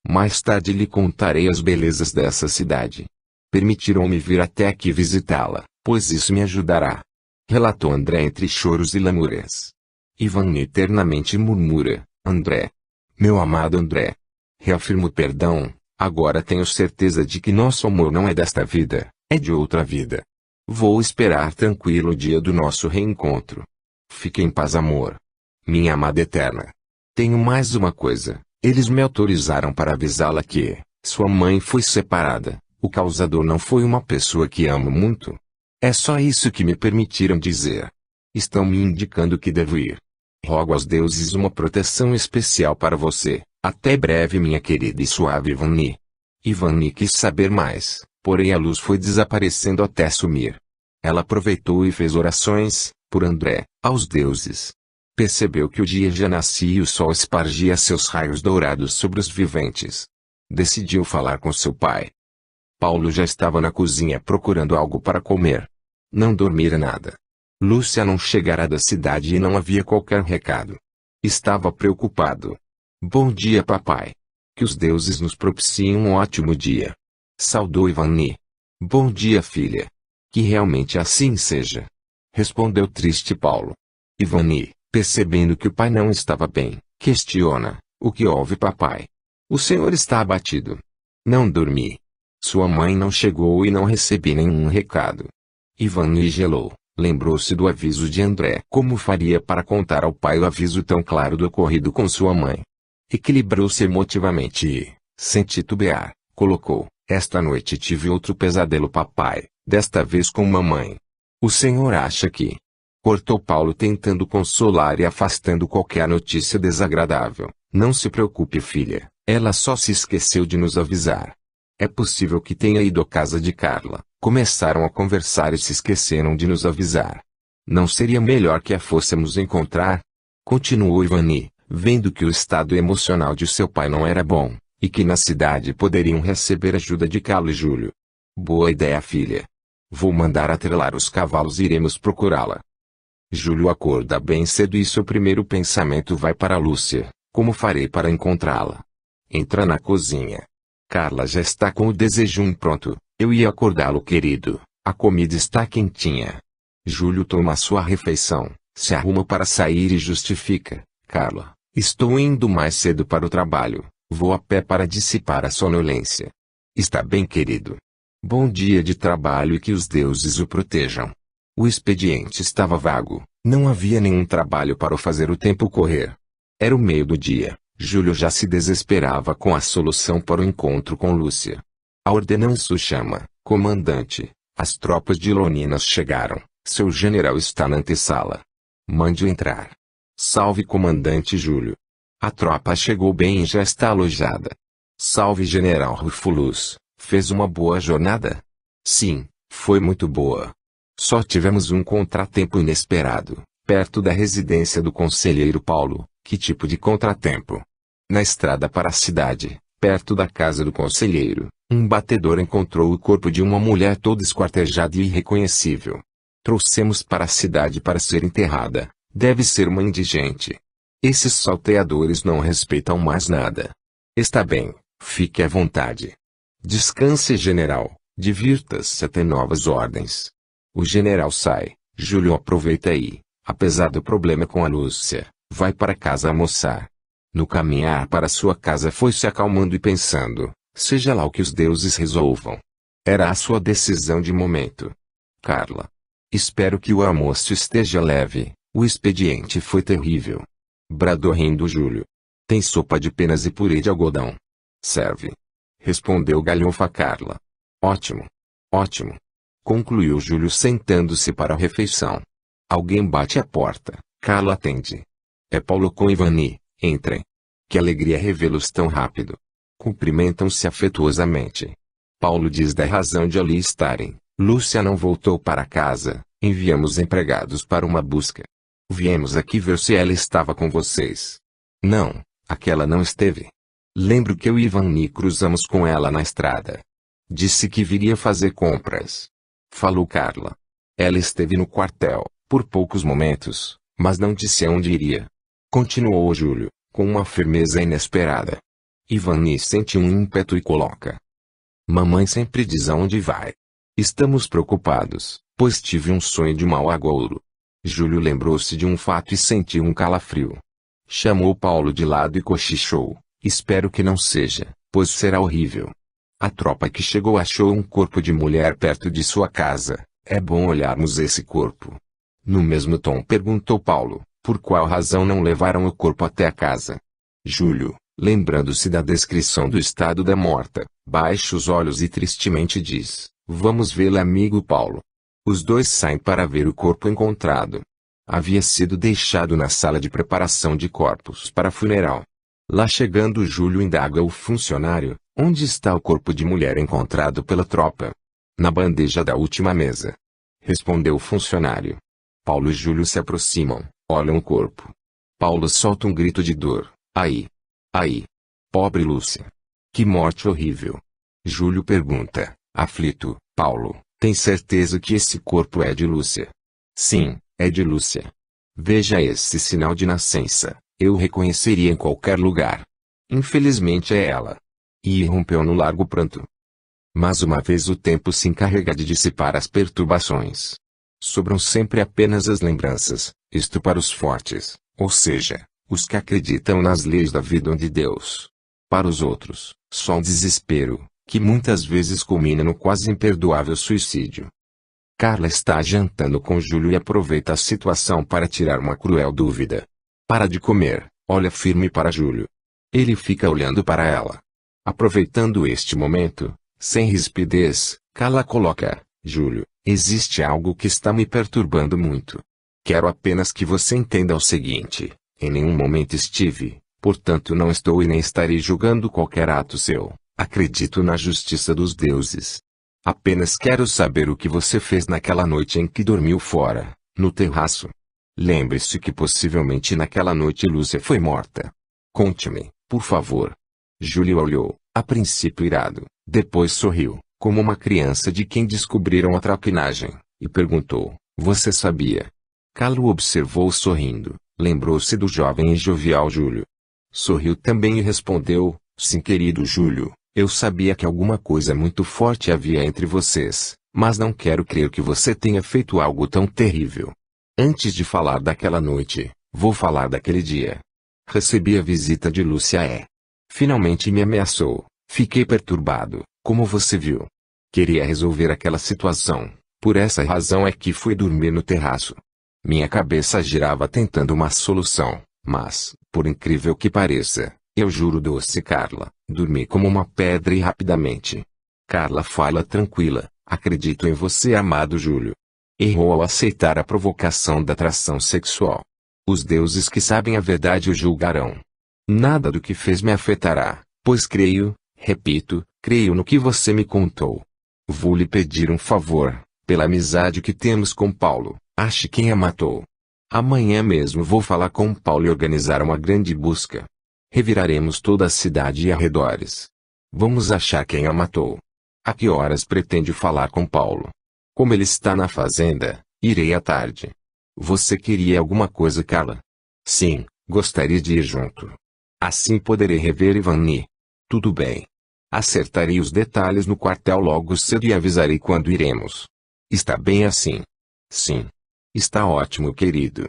Mais tarde lhe contarei as belezas dessa cidade. Permitiram-me vir até aqui visitá-la, pois isso me ajudará. Relatou André entre choros e lamúrias. Ivani eternamente murmura, André. Meu amado André. Reafirmo perdão, agora tenho certeza de que nosso amor não é desta vida, é de outra vida. Vou esperar tranquilo o dia do nosso reencontro. Fique em paz amor. Minha amada eterna. Tenho mais uma coisa, eles me autorizaram para avisá-la que, sua mãe foi separada, o causador não foi uma pessoa que amo muito. É só isso que me permitiram dizer. Estão me indicando que devo ir. Rogo aos deuses uma proteção especial para você, até breve minha querida e suave Ivani. Ivani quis saber mais, porém a luz foi desaparecendo até sumir. Ela aproveitou e fez orações, por André, aos deuses. Percebeu que o dia já nascia e o sol espargia seus raios dourados sobre os viventes. Decidiu falar com seu pai. Paulo já estava na cozinha procurando algo para comer. Não dormira nada. Lúcia não chegara da cidade e não havia qualquer recado. Estava preocupado. Bom dia papai. Que os deuses nos propiciem um ótimo dia. Saudou Ivani. Bom dia filha. Que realmente assim seja. Respondeu triste Paulo. Ivani, percebendo que o pai não estava bem, questiona, o que houve papai? O senhor está abatido. Não dormi. Sua mãe não chegou e não recebi nenhum recado. Ivani gelou, lembrou-se do aviso de André. Como faria para contar ao pai o aviso tão claro do ocorrido com sua mãe? Equilibrou-se emotivamente e, sem titubear, colocou: esta noite tive outro pesadelo, papai, desta vez com mamãe. O senhor acha que... Cortou Paulo tentando consolar e afastando qualquer notícia desagradável. Não se preocupe, filha, ela só se esqueceu de nos avisar. É possível que tenha ido à casa de Carla. Começaram a conversar e se esqueceram de nos avisar. Não seria melhor que a fôssemos encontrar? Continuou Ivani, vendo que o estado emocional de seu pai não era bom, e que na cidade poderiam receber ajuda de Carla e Júlio. Boa ideia, filha. Vou mandar atrelar os cavalos e iremos procurá-la. Júlio acorda bem cedo e seu primeiro pensamento vai para Lúcia. Como farei para encontrá-la? Entra na cozinha. Carla já está com o desejum pronto. Eu ia acordá-lo, querido. A comida está quentinha. Júlio toma sua refeição, se arruma para sair e justifica: Carla, estou indo mais cedo para o trabalho. Vou a pé para dissipar a sonolência. Está bem, querido. Bom dia de trabalho e que os deuses o protejam. O expediente estava vago, não havia nenhum trabalho para fazer o tempo correr. Era o meio do dia, Júlio já se desesperava com a solução para o encontro com Lúcia. A ordenança o chama: comandante, as tropas de Loninas chegaram, seu general está na antessala. Mande-o entrar. Salve, comandante Júlio. A tropa chegou bem e já está alojada. Salve, general Rufulus, fez uma boa jornada? Sim, foi muito boa. Só tivemos um contratempo inesperado, perto da residência do conselheiro Paulo. Que tipo de contratempo? Na estrada para a cidade, perto da casa do conselheiro, um batedor encontrou o corpo de uma mulher toda esquartejada e irreconhecível. Trouxemos para a cidade para ser enterrada. Deve ser uma indigente. Esses salteadores não respeitam mais nada. Está bem, fique à vontade. Descanse, general, divirta-se até novas ordens. O general sai, Júlio aproveita e, apesar do problema com a Lúcia, vai para casa almoçar. No caminhar para sua casa foi se acalmando e pensando: seja lá o que os deuses resolvam. Era a sua decisão de momento. Carla. Espero que o almoço esteja leve, o expediente foi terrível. Bradou rindo Júlio. Tem sopa de penas e purê de algodão. Serve. Respondeu galhofa Carla. Ótimo. Ótimo. Concluiu Júlio sentando-se para a refeição. Alguém bate à porta. Carla atende. É Paulo com Ivani. Entrem. Que alegria revê-los tão rápido. Cumprimentam-se afetuosamente. Paulo diz da razão de ali estarem. Lúcia não voltou para casa. Enviamos empregados para uma busca. Viemos aqui ver se ela estava com vocês. Não, aquela não esteve. Lembro que eu e Ivani cruzamos com ela na estrada. Disse que viria fazer compras. Falou Carla. Ela esteve no quartel, por poucos momentos, mas não disse aonde iria. Continuou Júlio, com uma firmeza inesperada. Ivani sente um ímpeto e coloca: mamãe sempre diz aonde vai. Estamos preocupados, pois tive um sonho de mau agouro. Júlio lembrou-se de um fato e sentiu um calafrio. Chamou Paulo de lado e cochichou: espero que não seja, pois será horrível. A tropa que chegou achou um corpo de mulher perto de sua casa. É bom olharmos esse corpo. No mesmo tom perguntou Paulo: por qual razão não levaram o corpo até a casa? Júlio, lembrando-se da descrição do estado da morta, baixa os olhos e tristemente diz: vamos vê-la, amigo Paulo. Os dois saem para ver o corpo encontrado. Havia sido deixado na sala de preparação de corpos para funeral. Lá chegando Júlio indaga o funcionário: onde está o corpo de mulher encontrado pela tropa? Na bandeja da última mesa. Respondeu o funcionário. Paulo e Júlio se aproximam, olham o corpo. Paulo solta um grito de dor: ai! Ai! Pobre Lúcia! Que morte horrível! Júlio pergunta, aflito: Paulo, tem certeza que esse corpo é de Lúcia? Sim, é de Lúcia. Veja esse sinal de nascença, eu reconheceria em qualquer lugar. Infelizmente é ela. E irrompeu no largo pranto. Mas uma vez o tempo se encarrega de dissipar as perturbações. Sobram sempre apenas as lembranças, isto para os fortes, ou seja, os que acreditam nas leis da vida ou de Deus. Para os outros, só um desespero, que muitas vezes culmina no quase imperdoável suicídio. Carla está jantando com Júlio e aproveita a situação para tirar uma cruel dúvida. Para de comer, olha firme para Júlio. Ele fica olhando para ela. Aproveitando este momento, sem rispidez, Carla coloca: Júlio, existe algo que está me perturbando muito. Quero apenas que você entenda o seguinte: em nenhum momento estive, portanto não estou e nem estarei julgando qualquer ato seu. Acredito na justiça dos deuses. Apenas quero saber o que você fez naquela noite em que dormiu fora, no terraço. Lembre-se que possivelmente naquela noite Lúcia foi morta. Conte-me, por favor. Júlio olhou, a princípio irado, depois sorriu, como uma criança de quem descobriram a traquinagem, e perguntou: Você sabia? Carla o observou sorrindo, lembrou-se do jovem e jovial Júlio. Sorriu também e respondeu: Sim, querido Júlio, eu sabia que alguma coisa muito forte havia entre vocês, mas não quero crer que você tenha feito algo tão terrível. Antes de falar daquela noite, vou falar daquele dia. Recebi a visita de Lúcia e finalmente me ameaçou. Fiquei perturbado, como você viu. Queria resolver aquela situação, por essa razão é que fui dormir no terraço. Minha cabeça girava tentando uma solução, mas, por incrível que pareça, eu juro doce Carla, dormi como uma pedra e rapidamente. Carla fala tranquila: Acredito em você, amado Júlio. Errou ao aceitar a provocação da atração sexual. Os deuses que sabem a verdade o julgarão. Nada do que fez me afetará, pois creio, repito, creio no que você me contou. Vou lhe pedir um favor, pela amizade que temos com Paulo, ache quem a matou. Amanhã mesmo vou falar com Paulo e organizar uma grande busca. Reviraremos toda a cidade e arredores. Vamos achar quem a matou. A que horas pretende falar com Paulo? Como ele está na fazenda, irei à tarde. Você queria alguma coisa, Carla? Sim, gostaria de ir junto. Assim poderei rever Ivani. Tudo bem. Acertarei os detalhes no quartel logo cedo e avisarei quando iremos. Está bem assim? Sim. Está ótimo, querido.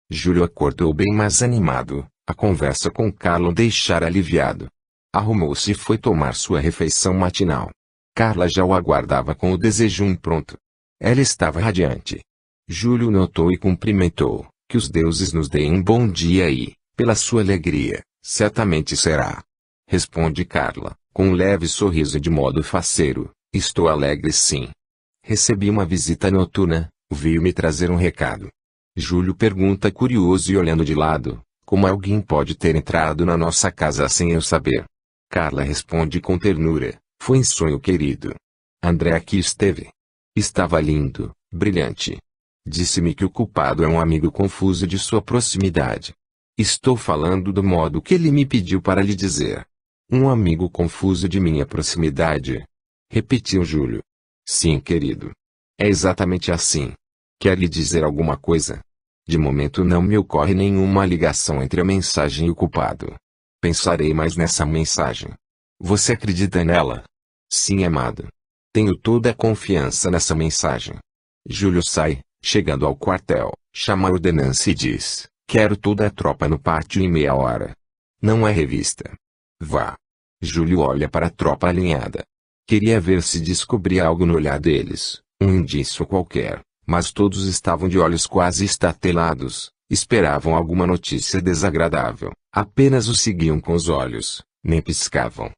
Júlio acordou bem mais animado, a conversa com Carla o deixara aliviado. Arrumou-se e foi tomar sua refeição matinal. Carla já o aguardava com o desejo pronto. Ela estava radiante. Júlio notou e cumprimentou: Que os deuses nos deem um bom dia e, pela sua alegria, certamente será. Responde Carla, com um leve sorriso de modo faceiro: Estou alegre sim. Recebi uma visita noturna, veio me trazer um recado. Júlio pergunta curioso e olhando de lado: Como alguém pode ter entrado na nossa casa sem eu saber? Carla responde com ternura: Foi em sonho, querido. André aqui esteve. Estava lindo, brilhante. Disse-me que o culpado é um amigo confuso de sua proximidade. Estou falando do modo que ele me pediu para lhe dizer. Um amigo confuso de minha proximidade. Repetiu Júlio. Sim, querido. É exatamente assim. Quer lhe dizer alguma coisa? De momento não me ocorre nenhuma ligação entre a mensagem e o culpado. Pensarei mais nessa mensagem. Você acredita nela? Sim, amado. Tenho toda a confiança nessa mensagem. Júlio sai, chegando ao quartel, chama a ordenança e diz: Quero toda a tropa no pátio em meia hora. Não é revista. Vá. Júlio olha para a tropa alinhada. Queria ver se descobria algo no olhar deles, um indício qualquer, mas todos estavam de olhos quase estatelados, esperavam alguma notícia desagradável, apenas o seguiam com os olhos, nem piscavam.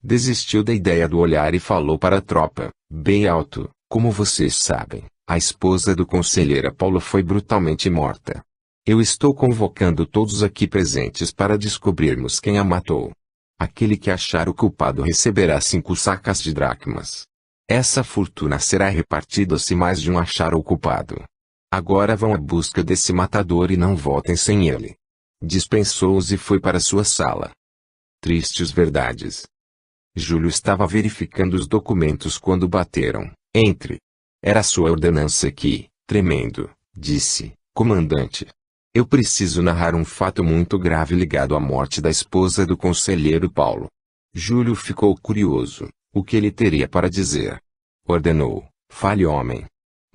Desistiu da ideia do olhar e falou para a tropa, bem alto: Como vocês sabem, a esposa do conselheiro Paulo foi brutalmente morta. Eu estou convocando todos aqui presentes para descobrirmos quem a matou. Aquele que achar o culpado receberá 5 sacas de dracmas. Essa fortuna será repartida se mais de um achar o culpado. Agora vão à busca desse matador e não voltem sem ele. Dispensou-os e foi para sua sala. Tristes verdades. Júlio estava verificando os documentos quando bateram. Entre. Era sua ordenança que, tremendo, disse: Comandante. Eu preciso narrar um fato muito grave ligado à morte da esposa do conselheiro Paulo. Júlio ficou curioso. O que ele teria para dizer? Ordenou: Fale, homem.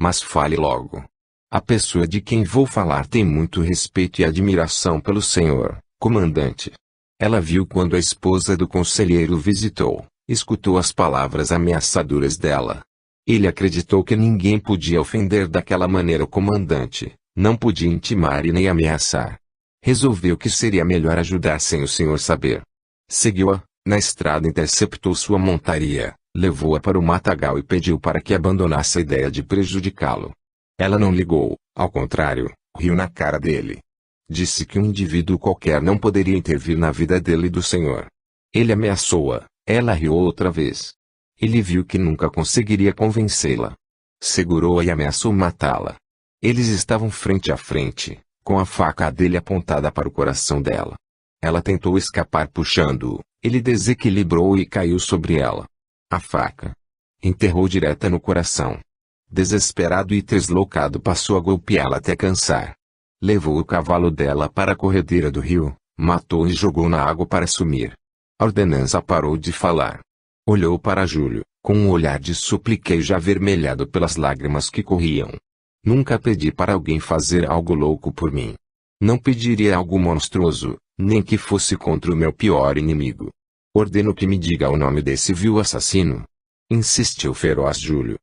Mas fale logo. A pessoa de quem vou falar tem muito respeito e admiração pelo senhor, comandante. Ela viu quando a esposa do conselheiro visitou, escutou as palavras ameaçadoras dela. Ele acreditou que ninguém podia ofender daquela maneira o comandante, não podia intimar e nem ameaçar. Resolveu que seria melhor ajudar sem o senhor saber. Seguiu-a, na estrada interceptou sua montaria, levou-a para o matagal e pediu para que abandonasse a ideia de prejudicá-lo. Ela não ligou, ao contrário, riu na cara dele. Disse que um indivíduo qualquer não poderia intervir na vida dele e do Senhor. Ele ameaçou-a, ela riu outra vez. Ele viu que nunca conseguiria convencê-la. Segurou-a e ameaçou matá-la. Eles estavam frente a frente, com a faca dele apontada para o coração dela. Ela tentou escapar puxando-o, ele desequilibrou e caiu sobre ela. A faca enterrou direta no coração. Desesperado e deslocado passou a golpeá-la até cansar. Levou o cavalo dela para a corredeira do rio, matou e jogou na água para sumir. A ordenança parou de falar. Olhou para Júlio, com um olhar de supliquejo avermelhado pelas lágrimas que corriam. Nunca pedi para alguém fazer algo louco por mim. Não pediria algo monstruoso, nem que fosse contra o meu pior inimigo. Ordeno que me diga o nome desse vil assassino. Insistiu feroz Júlio.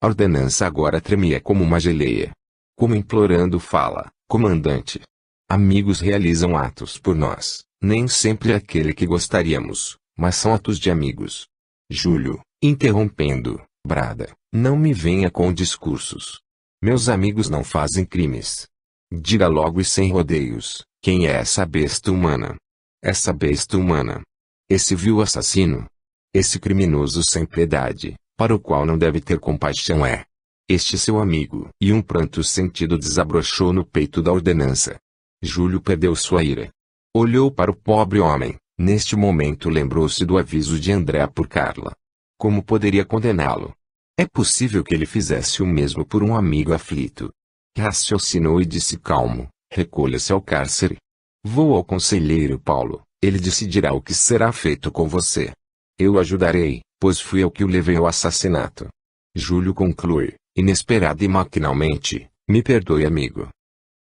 A ordenança agora tremia como uma geleia. Como implorando fala, comandante. Amigos realizam atos por nós, nem sempre aquele que gostaríamos, mas são atos de amigos. Júlio, interrompendo, brada, não me venha com discursos. Meus amigos não fazem crimes. Diga logo e sem rodeios, quem é essa besta humana? Essa besta humana. Esse vil assassino. Esse criminoso sem piedade, para o qual não deve ter compaixão é este seu amigo. E um pranto sentido desabrochou no peito da ordenança. Júlio perdeu sua ira. Olhou para o pobre homem, neste momento lembrou-se do aviso de André por Carla. Como poderia condená-lo? É possível que ele fizesse o mesmo por um amigo aflito. Raciocinou e disse calmo, recolha-se ao cárcere. Vou ao conselheiro Paulo, ele decidirá o que será feito com você. Eu o ajudarei, pois fui eu que o levei ao assassinato. Júlio conclui, inesperado e maquinalmente, me perdoe amigo.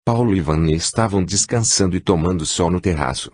Paulo e Vani estavam descansando e tomando sol no terraço.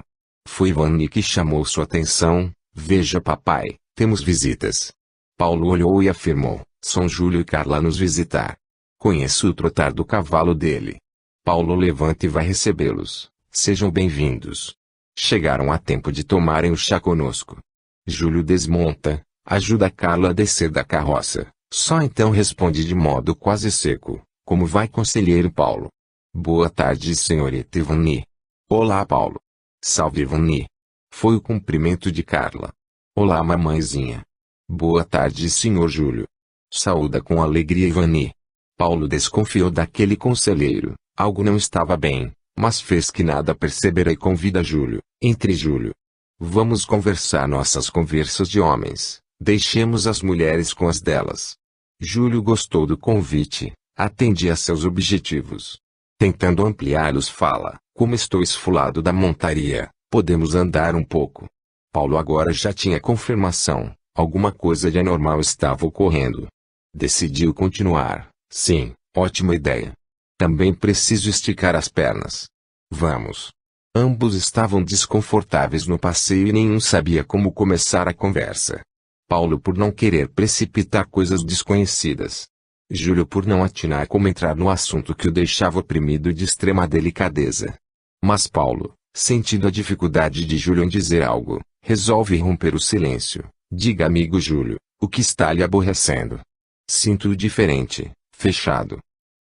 Foi Vani que chamou sua atenção, veja papai, temos visitas. Paulo olhou e afirmou, são Júlio e Carla nos visitar. Conheço o trotar do cavalo dele. Paulo levanta e vai recebê-los, sejam bem-vindos. Chegaram a tempo de tomarem o chá conosco. Júlio desmonta, ajuda Carla a descer da carroça, só então responde de modo quase seco, como vai conselheiro Paulo? Boa tarde senhorita Ivani. Olá Paulo. Salve Ivani. Foi o cumprimento de Carla. Olá mamãezinha. Boa tarde senhor Júlio. Saúda com alegria Ivani. Paulo desconfiou daquele conselheiro, algo não estava bem, mas fez que nada percebera e convida Júlio, entre Júlio. Vamos conversar nossas conversas de homens, deixemos as mulheres com as delas. Júlio gostou do convite, atendia a seus objetivos. Tentando ampliá-los fala, como estou esfolado da montaria, podemos andar um pouco. Paulo agora já tinha confirmação, alguma coisa de anormal estava ocorrendo. Decidiu continuar, sim, ótima ideia. Também preciso esticar as pernas. Vamos. Ambos estavam desconfortáveis no passeio e nenhum sabia como começar a conversa. Paulo por não querer precipitar coisas desconhecidas. Júlio por não atinar como entrar no assunto que o deixava oprimido de extrema delicadeza. Mas Paulo, sentindo a dificuldade de Júlio em dizer algo, resolve romper o silêncio. Diga amigo Júlio, o que está lhe aborrecendo? Sinto-o diferente, fechado.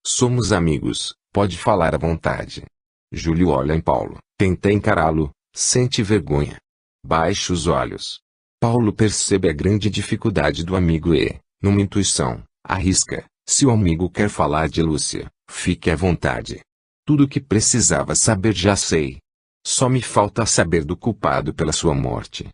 Somos amigos, pode falar à vontade. Júlio olha em Paulo, tenta encará-lo, sente vergonha. Baixa os olhos. Paulo percebe a grande dificuldade do amigo e, numa intuição, arrisca. Se o amigo quer falar de Lúcia, fique à vontade. Tudo o que precisava saber já sei. Só me falta saber do culpado pela sua morte.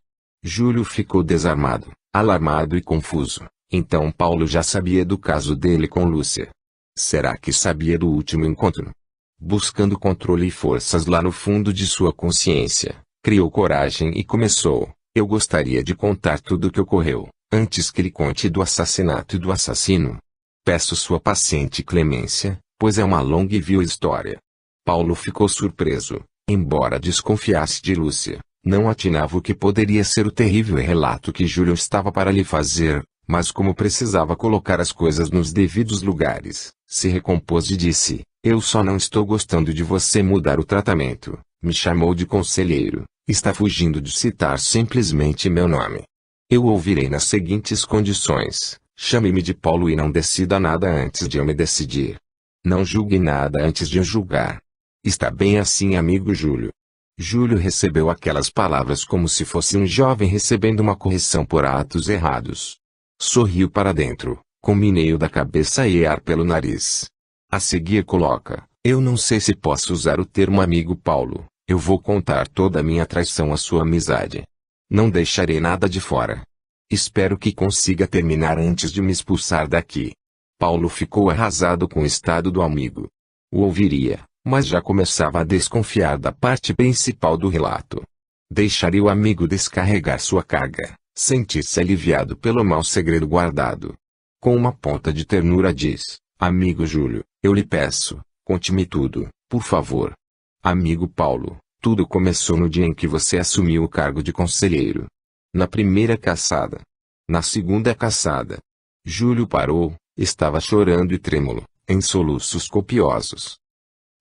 Júlio ficou desarmado, alarmado e confuso. Então Paulo já sabia do caso dele com Lúcia. Será que sabia do último encontro? Buscando controle e forças lá no fundo de sua consciência, criou coragem e começou. Eu gostaria de contar tudo o que ocorreu, antes que lhe conte do assassinato e do assassino. Peço sua paciente clemência, pois é uma longa e vil história. Paulo ficou surpreso, embora desconfiasse de Lúcia, não atinava o que poderia ser o terrível relato que Júlio estava para lhe fazer, mas como precisava colocar as coisas nos devidos lugares, se recompôs e disse, eu só não estou gostando de você mudar o tratamento, me chamou de conselheiro, Está fugindo de citar simplesmente meu nome. Eu ouvirei nas seguintes condições: chame-me de Paulo e não decida nada antes de eu me decidir. Não julgue nada antes de eu julgar. Está bem assim, amigo Júlio? Júlio recebeu aquelas palavras como se fosse um jovem recebendo uma correção por atos errados. Sorriu para dentro, com meneio da cabeça e ar pelo nariz. A seguir coloca: eu não sei se posso usar o termo amigo Paulo. Eu vou contar toda a minha traição à sua amizade. Não deixarei nada de fora. Espero que consiga terminar antes de me expulsar daqui. Paulo ficou arrasado com o estado do amigo. O ouviria, mas já começava a desconfiar da parte principal do relato. Deixaria o amigo descarregar sua carga, sentir-se aliviado pelo mau segredo guardado. Com uma ponta de ternura diz: amigo Júlio, eu lhe peço, conte-me tudo, por favor. Amigo Paulo, tudo começou no dia em que você assumiu o cargo de conselheiro. Na primeira caçada. Na segunda caçada. Júlio parou, estava chorando e trêmulo, em soluços copiosos.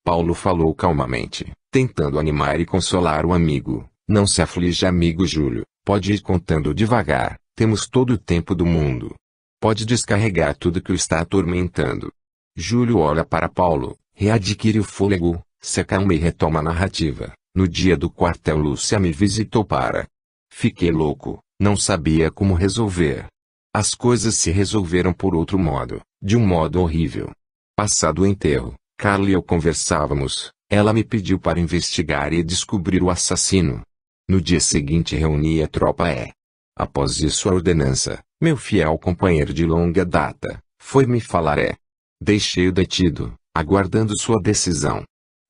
Paulo falou calmamente, tentando animar e consolar o amigo. Não se aflige, amigo Júlio, pode ir contando devagar, temos todo o tempo do mundo. Pode descarregar tudo que o está atormentando. Júlio olha para Paulo, readquire o fôlego, se acalma e retoma a narrativa. No dia do quartel Lúcia me visitou para... Fiquei louco, não sabia como resolver. As coisas se resolveram por outro modo, de um modo horrível. Passado o enterro, Carla e eu conversávamos, ela me pediu para investigar e descobrir o assassino. No dia seguinte reuni a tropa Após isso a ordenança, meu fiel companheiro de longa data, foi me falar Deixei-o detido, aguardando sua decisão.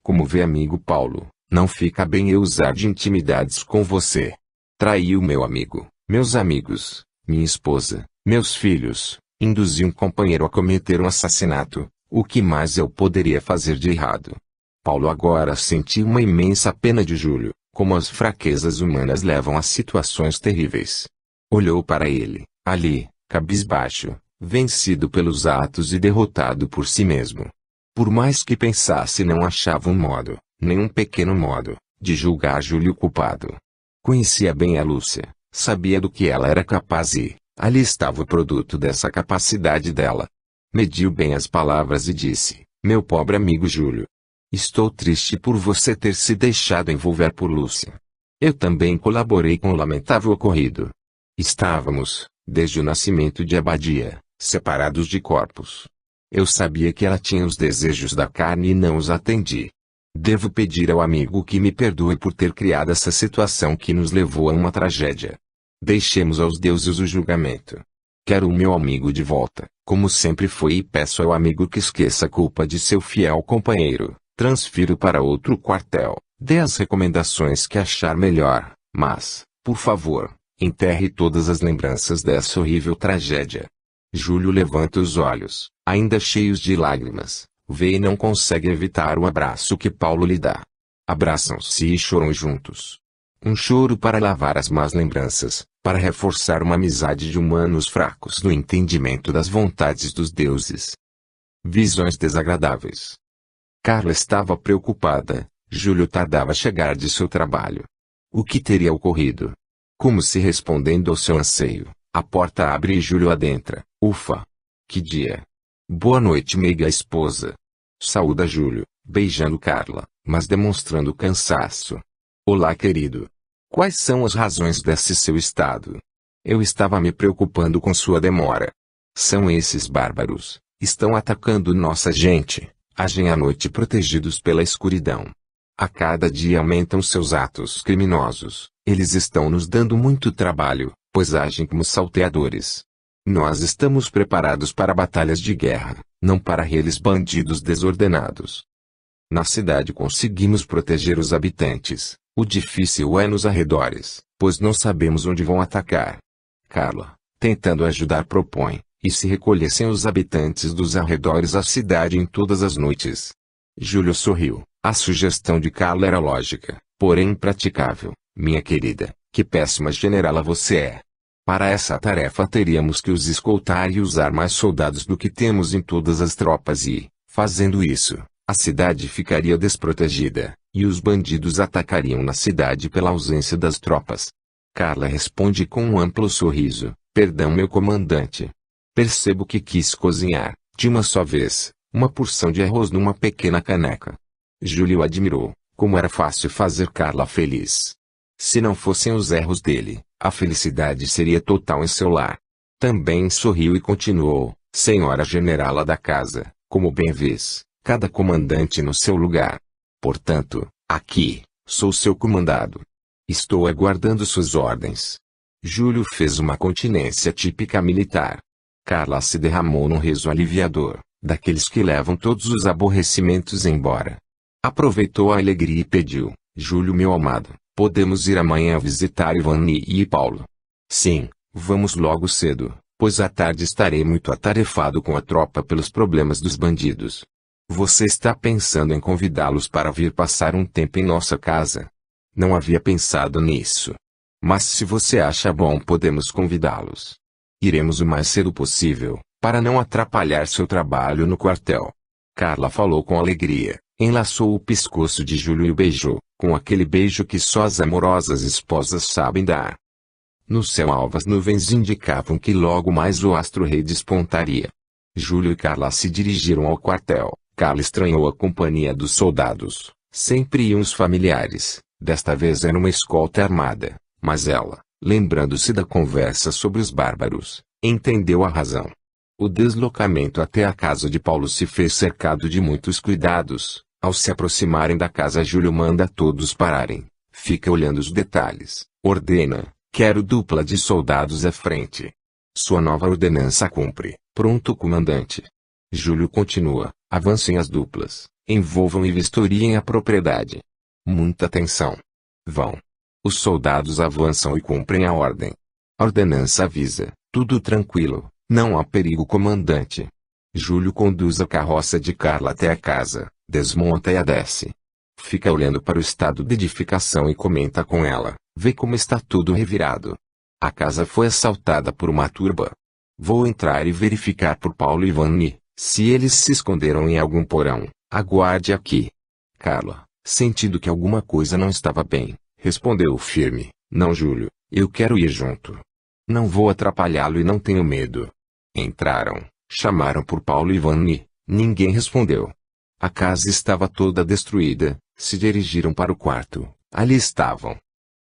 Como vê, amigo Paulo, não fica bem eu usar de intimidades com você. Traí o meu amigo, meus amigos, minha esposa, meus filhos, induzi um companheiro a cometer um assassinato. O que mais eu poderia fazer de errado? Paulo agora sentiu uma imensa pena de Júlio, como as fraquezas humanas levam a situações terríveis. Olhou para ele, ali, cabisbaixo, vencido pelos atos e derrotado por si mesmo. Por mais que pensasse, não achava um modo, nem um pequeno modo, de julgar Júlio culpado. Conhecia bem a Lúcia, sabia do que ela era capaz e, ali estava o produto dessa capacidade dela. Mediu bem as palavras e disse: meu pobre amigo Júlio, estou triste por você ter se deixado envolver por Lúcia. Eu também colaborei com o lamentável ocorrido. Estávamos, desde o nascimento de Abadia, separados de corpos. Eu sabia que ela tinha os desejos da carne e não os atendi. Devo pedir ao amigo que me perdoe por ter criado essa situação que nos levou a uma tragédia. Deixemos aos deuses o julgamento. Quero o meu amigo de volta, como sempre foi, e peço ao amigo que esqueça a culpa de seu fiel companheiro. Transfiro para outro quartel, dê as recomendações que achar melhor, mas, por favor, enterre todas as lembranças dessa horrível tragédia. Júlio levanta os olhos, ainda cheios de lágrimas, vê e não consegue evitar o abraço que Paulo lhe dá. Abraçam-se e choram juntos. Um choro para lavar as más lembranças, para reforçar uma amizade de humanos fracos no entendimento das vontades dos deuses. Visões desagradáveis. Carla estava preocupada, Júlio tardava a chegar de seu trabalho. O que teria ocorrido? Como se respondendo ao seu anseio, a porta abre e Júlio adentra. Ufa! Que dia! Boa noite, meiga esposa. Saúda Júlio, beijando Carla, mas demonstrando cansaço. Olá, querido. Quais são as razões desse seu estado? Eu estava me preocupando com sua demora. São esses bárbaros, estão atacando nossa gente, agem à noite protegidos pela escuridão. A cada dia aumentam seus atos criminosos, eles estão nos dando muito trabalho, pois agem como salteadores. Nós estamos preparados para batalhas de guerra, não para aqueles bandidos desordenados. Na cidade conseguimos proteger os habitantes, o difícil é nos arredores, pois não sabemos onde vão atacar. Carla, tentando ajudar, propõe, e se recolhessem os habitantes dos arredores à cidade em todas as noites. Júlio sorriu, a sugestão de Carla era lógica, porém impraticável. Minha querida, que péssima generala você é. Para essa tarefa teríamos que os escoltar e usar mais soldados do que temos em todas as tropas e, fazendo isso, a cidade ficaria desprotegida. E os bandidos atacariam na cidade pela ausência das tropas. Carla responde com um amplo sorriso: perdão, meu comandante. Percebo que quis cozinhar, de uma só vez, uma porção de arroz numa pequena caneca. Júlio admirou, como era fácil fazer Carla feliz. Se não fossem os erros dele, a felicidade seria total em seu lar. Também sorriu e continuou: senhora generala da casa, como bem vês, cada comandante no seu lugar. Portanto, aqui, sou seu comandado. Estou aguardando suas ordens. Júlio fez uma continência típica militar. Carla se derramou num riso aliviador, daqueles que levam todos os aborrecimentos embora. Aproveitou a alegria e pediu: Júlio, meu amado, podemos ir amanhã visitar Ivani e Paulo? Sim, vamos logo cedo, pois à tarde estarei muito atarefado com a tropa pelos problemas dos bandidos. Você está pensando em convidá-los para vir passar um tempo em nossa casa? Não havia pensado nisso. Mas se você acha bom, podemos convidá-los. Iremos o mais cedo possível, para não atrapalhar seu trabalho no quartel. Carla falou com alegria, enlaçou o pescoço de Júlio e o beijou, com aquele beijo que só as amorosas esposas sabem dar. No céu alvas nuvens indicavam que logo mais o astro-rei despontaria. Júlio e Carla se dirigiram ao quartel. Carla estranhou a companhia dos soldados. Sempre iam os familiares, desta vez era uma escolta armada, mas ela, lembrando-se da conversa sobre os bárbaros, entendeu a razão. O deslocamento até a casa de Paulo se fez cercado de muitos cuidados. Ao se aproximarem da casa, Júlio manda todos pararem. Fica olhando os detalhes. Ordena: quero dupla de soldados à frente. Sua nova ordenança cumpre. Pronto, comandante. Júlio continua: avancem as duplas, envolvam e vistoriem a propriedade. Muita atenção. Vão. Os soldados avançam e cumprem a ordem. A ordenança avisa: tudo tranquilo, não há perigo, comandante. Júlio conduz a carroça de Carla até a casa, desmonta e a desce. Fica olhando para o estado de edificação e comenta com ela: vê como está tudo revirado. A casa foi assaltada por uma turba. Vou entrar e verificar por Paulo e Ivani. Se eles se esconderam em algum porão, aguarde aqui. Carla, sentindo que alguma coisa não estava bem, respondeu firme: não, Júlio, eu quero ir junto. Não vou atrapalhá-lo e não tenho medo. Entraram, chamaram por Paulo e Ivani, ninguém respondeu. A casa estava toda destruída, se dirigiram para o quarto, ali estavam.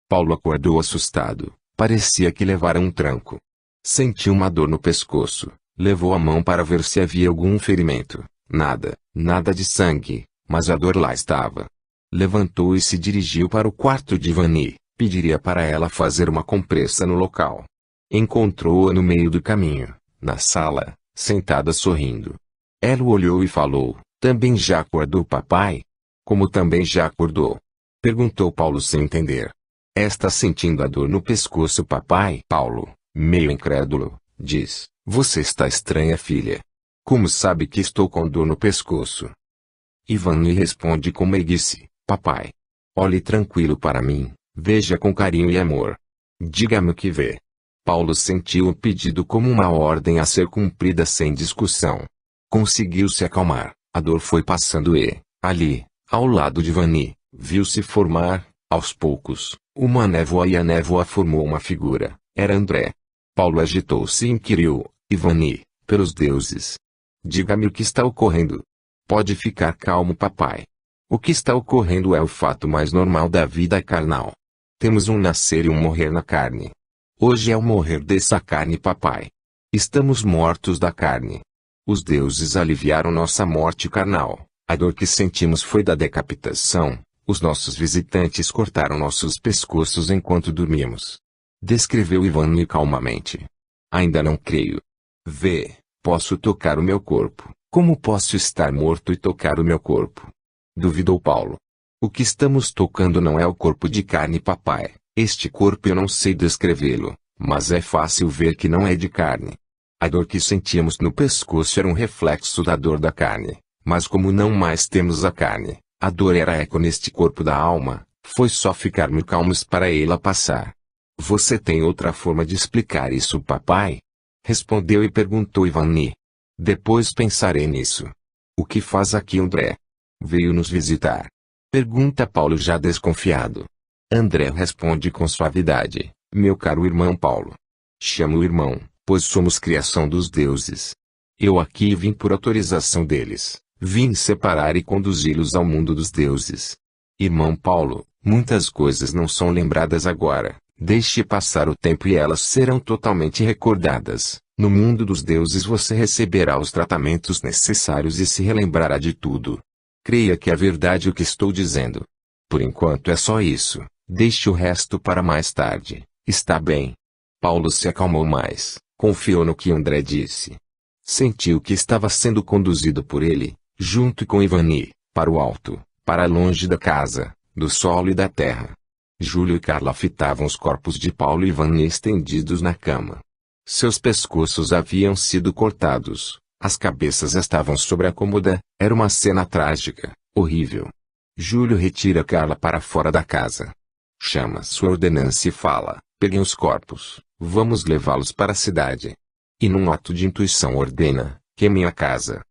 Paulo acordou assustado, parecia que levara um tranco. Sentiu uma dor no pescoço. Levou a mão para ver se havia algum ferimento. Nada, nada de sangue, mas a dor lá estava. Levantou e se dirigiu para o quarto de Ivani. Pediria para ela fazer uma compressa no local. Encontrou-a no meio do caminho, na sala, sentada sorrindo. Ela o olhou e falou: também já acordou, papai? Como também já acordou? Perguntou Paulo sem entender. Está sentindo a dor no pescoço, papai? Paulo, meio incrédulo, diz: você está estranha, filha. Como sabe que estou com dor no pescoço? Ivani responde com meiguice: papai, olhe tranquilo para mim, veja com carinho e amor. Diga-me o que vê. Paulo sentiu o pedido como uma ordem a ser cumprida sem discussão. Conseguiu se acalmar, a dor foi passando e, ali, ao lado de Ivani, viu-se formar, aos poucos, uma névoa e a névoa formou uma figura. Era André. Paulo agitou-se e inquiriu: Ivani, pelos deuses, diga-me o que está ocorrendo. Pode ficar calmo, papai. O que está ocorrendo é o fato mais normal da vida carnal. Temos um nascer e um morrer na carne. Hoje é o morrer dessa carne, papai. Estamos mortos da carne. Os deuses aliviaram nossa morte carnal. A dor que sentimos foi da decapitação. Os nossos visitantes cortaram nossos pescoços enquanto dormimos. Descreveu Ivani calmamente. Ainda não creio. Vê, posso tocar o meu corpo. Como posso estar morto e tocar o meu corpo? Duvidou Paulo. O que estamos tocando não é o corpo de carne, papai. Este corpo eu não sei descrevê-lo, mas é fácil ver que não é de carne. A dor que sentíamos no pescoço era um reflexo da dor da carne, mas como não mais temos a carne, a dor era eco neste corpo da alma, foi só ficarmos calmos para ela passar. Você tem outra forma de explicar isso, papai? Respondeu e perguntou Ivani. Depois pensarei nisso. O que faz aqui André? Veio nos visitar. Pergunta Paulo já desconfiado. André responde com suavidade: meu caro irmão Paulo. Chamo o irmão, pois somos criação dos deuses. Eu aqui vim por autorização deles, vim separar e conduzi-los ao mundo dos deuses. Irmão Paulo, muitas coisas não são lembradas agora, deixe passar o tempo e elas serão totalmente recordadas. No mundo dos deuses você receberá os tratamentos necessários e se relembrará de tudo. Creia que é verdade o que estou dizendo. Por enquanto é só isso, deixe o resto para mais tarde, está bem? Paulo se acalmou mais, confiou no que André disse. Sentiu que estava sendo conduzido por ele, junto com Ivani, para o alto, para longe da casa, do solo e da terra. Júlio e Carla fitavam os corpos de Paulo e Ivani estendidos na cama. Seus pescoços haviam sido cortados, as cabeças estavam sobre a cômoda, era uma cena trágica, horrível. Júlio retira Carla para fora da casa. Chama sua ordenança e fala: peguem os corpos, vamos levá-los para a cidade. E num ato de intuição ordena: queimem a casa.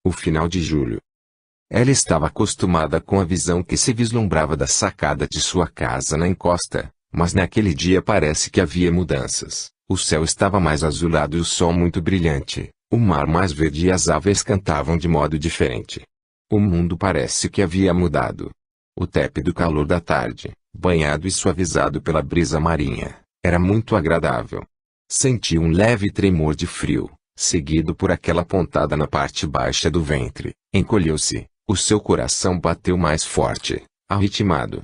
O final de Júlio. Ela estava acostumada com a visão que se vislumbrava da sacada de sua casa na encosta, mas naquele dia parece que havia mudanças. O céu estava mais azulado e o sol muito brilhante, o mar mais verde e as aves cantavam de modo diferente. O mundo parece que havia mudado. O tépido calor da tarde, banhado e suavizado pela brisa marinha, era muito agradável. Sentiu um leve tremor de frio, seguido por aquela pontada na parte baixa do ventre. Encolheu-se, o seu coração bateu mais forte, arritmado.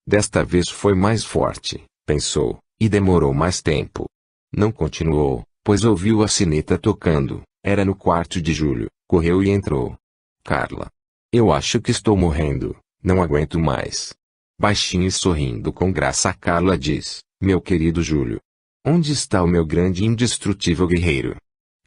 Desta vez foi mais forte, pensou, e demorou mais tempo. Não continuou, pois ouviu a sineta tocando, era no quarto de Júlio, correu e entrou. Carla. Eu acho que estou morrendo, não aguento mais. Baixinho e sorrindo com graça Carla diz: meu querido Júlio. Onde está o meu grande e indestrutível guerreiro?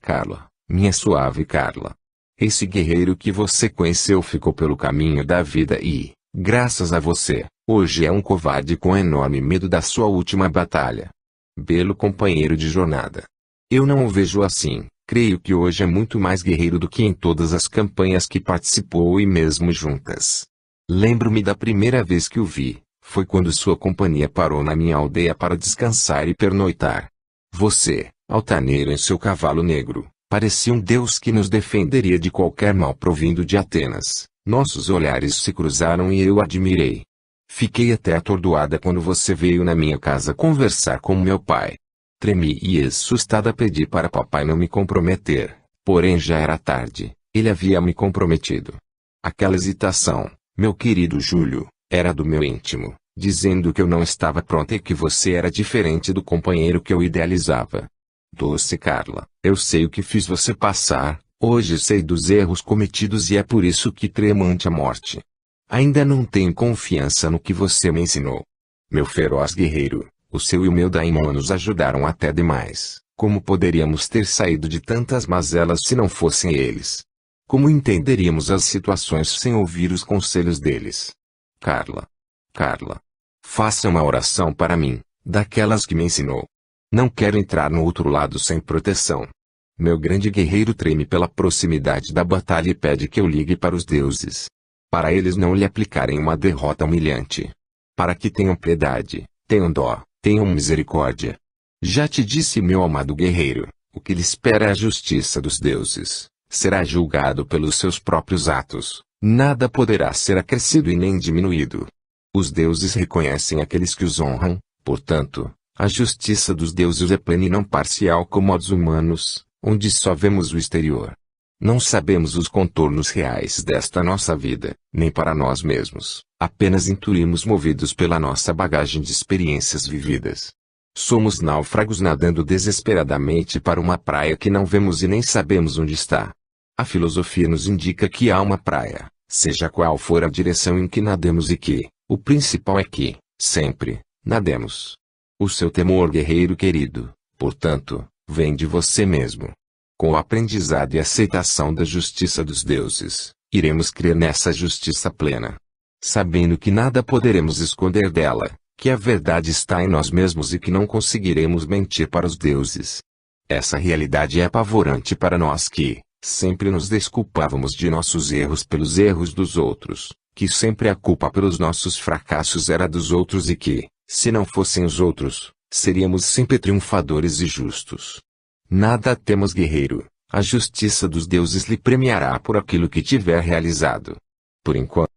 Carla, minha suave Carla. Esse guerreiro que você conheceu ficou pelo caminho da vida e, graças a você, hoje é um covarde com enorme medo da sua última batalha. Belo companheiro de jornada. Eu não o vejo assim, creio que hoje é muito mais guerreiro do que em todas as campanhas que participou e mesmo juntas. Lembro-me da primeira vez que o vi, foi quando sua companhia parou na minha aldeia para descansar e pernoitar. Você, altaneiro em seu cavalo negro, parecia um deus que nos defenderia de qualquer mal provindo de Atenas. Nossos olhares se cruzaram e eu admirei. Fiquei até atordoada quando você veio na minha casa conversar com meu pai. Tremi e assustada pedi para papai não me comprometer, porém já era tarde, ele havia me comprometido. Aquela hesitação, meu querido Júlio, era do meu íntimo, dizendo que eu não estava pronta e que você era diferente do companheiro que eu idealizava. Doce Carla, eu sei o que fiz você passar, hoje sei dos erros cometidos e é por isso que tremo ante a morte. Ainda não tenho confiança no que você me ensinou. Meu feroz guerreiro, o seu e o meu daimon nos ajudaram até demais. Como poderíamos ter saído de tantas mazelas se não fossem eles? Como entenderíamos as situações sem ouvir os conselhos deles? Carla. Carla. Faça uma oração para mim, daquelas que me ensinou. Não quero entrar no outro lado sem proteção. Meu grande guerreiro treme pela proximidade da batalha e pede que eu ligue para os deuses. Para eles não lhe aplicarem uma derrota humilhante. Para que tenham piedade, tenham dó, tenham misericórdia. Já te disse, meu amado guerreiro, o que lhe espera é a justiça dos deuses. Será julgado pelos seus próprios atos. Nada poderá ser acrescido e nem diminuído. Os deuses reconhecem aqueles que os honram, portanto, a justiça dos deuses é plena e não parcial como a dos humanos, onde só vemos o exterior. Não sabemos os contornos reais desta nossa vida, nem para nós mesmos, apenas intuímos movidos pela nossa bagagem de experiências vividas. Somos náufragos nadando desesperadamente para uma praia que não vemos e nem sabemos onde está. A filosofia nos indica que há uma praia, seja qual for a direção em que nademos e que, o principal é que, sempre, nademos. O seu temor guerreiro querido, portanto, vem de você mesmo. Com o aprendizado e aceitação da justiça dos deuses, iremos crer nessa justiça plena. Sabendo que nada poderemos esconder dela, que a verdade está em nós mesmos e que não conseguiremos mentir para os deuses. Essa realidade é apavorante para nós que, sempre nos desculpávamos de nossos erros pelos erros dos outros, que sempre a culpa pelos nossos fracassos era dos outros e que, se não fossem os outros, seríamos sempre triunfadores e justos. Nada temos, guerreiro, a justiça dos deuses lhe premiará por aquilo que tiver realizado. Por enquanto,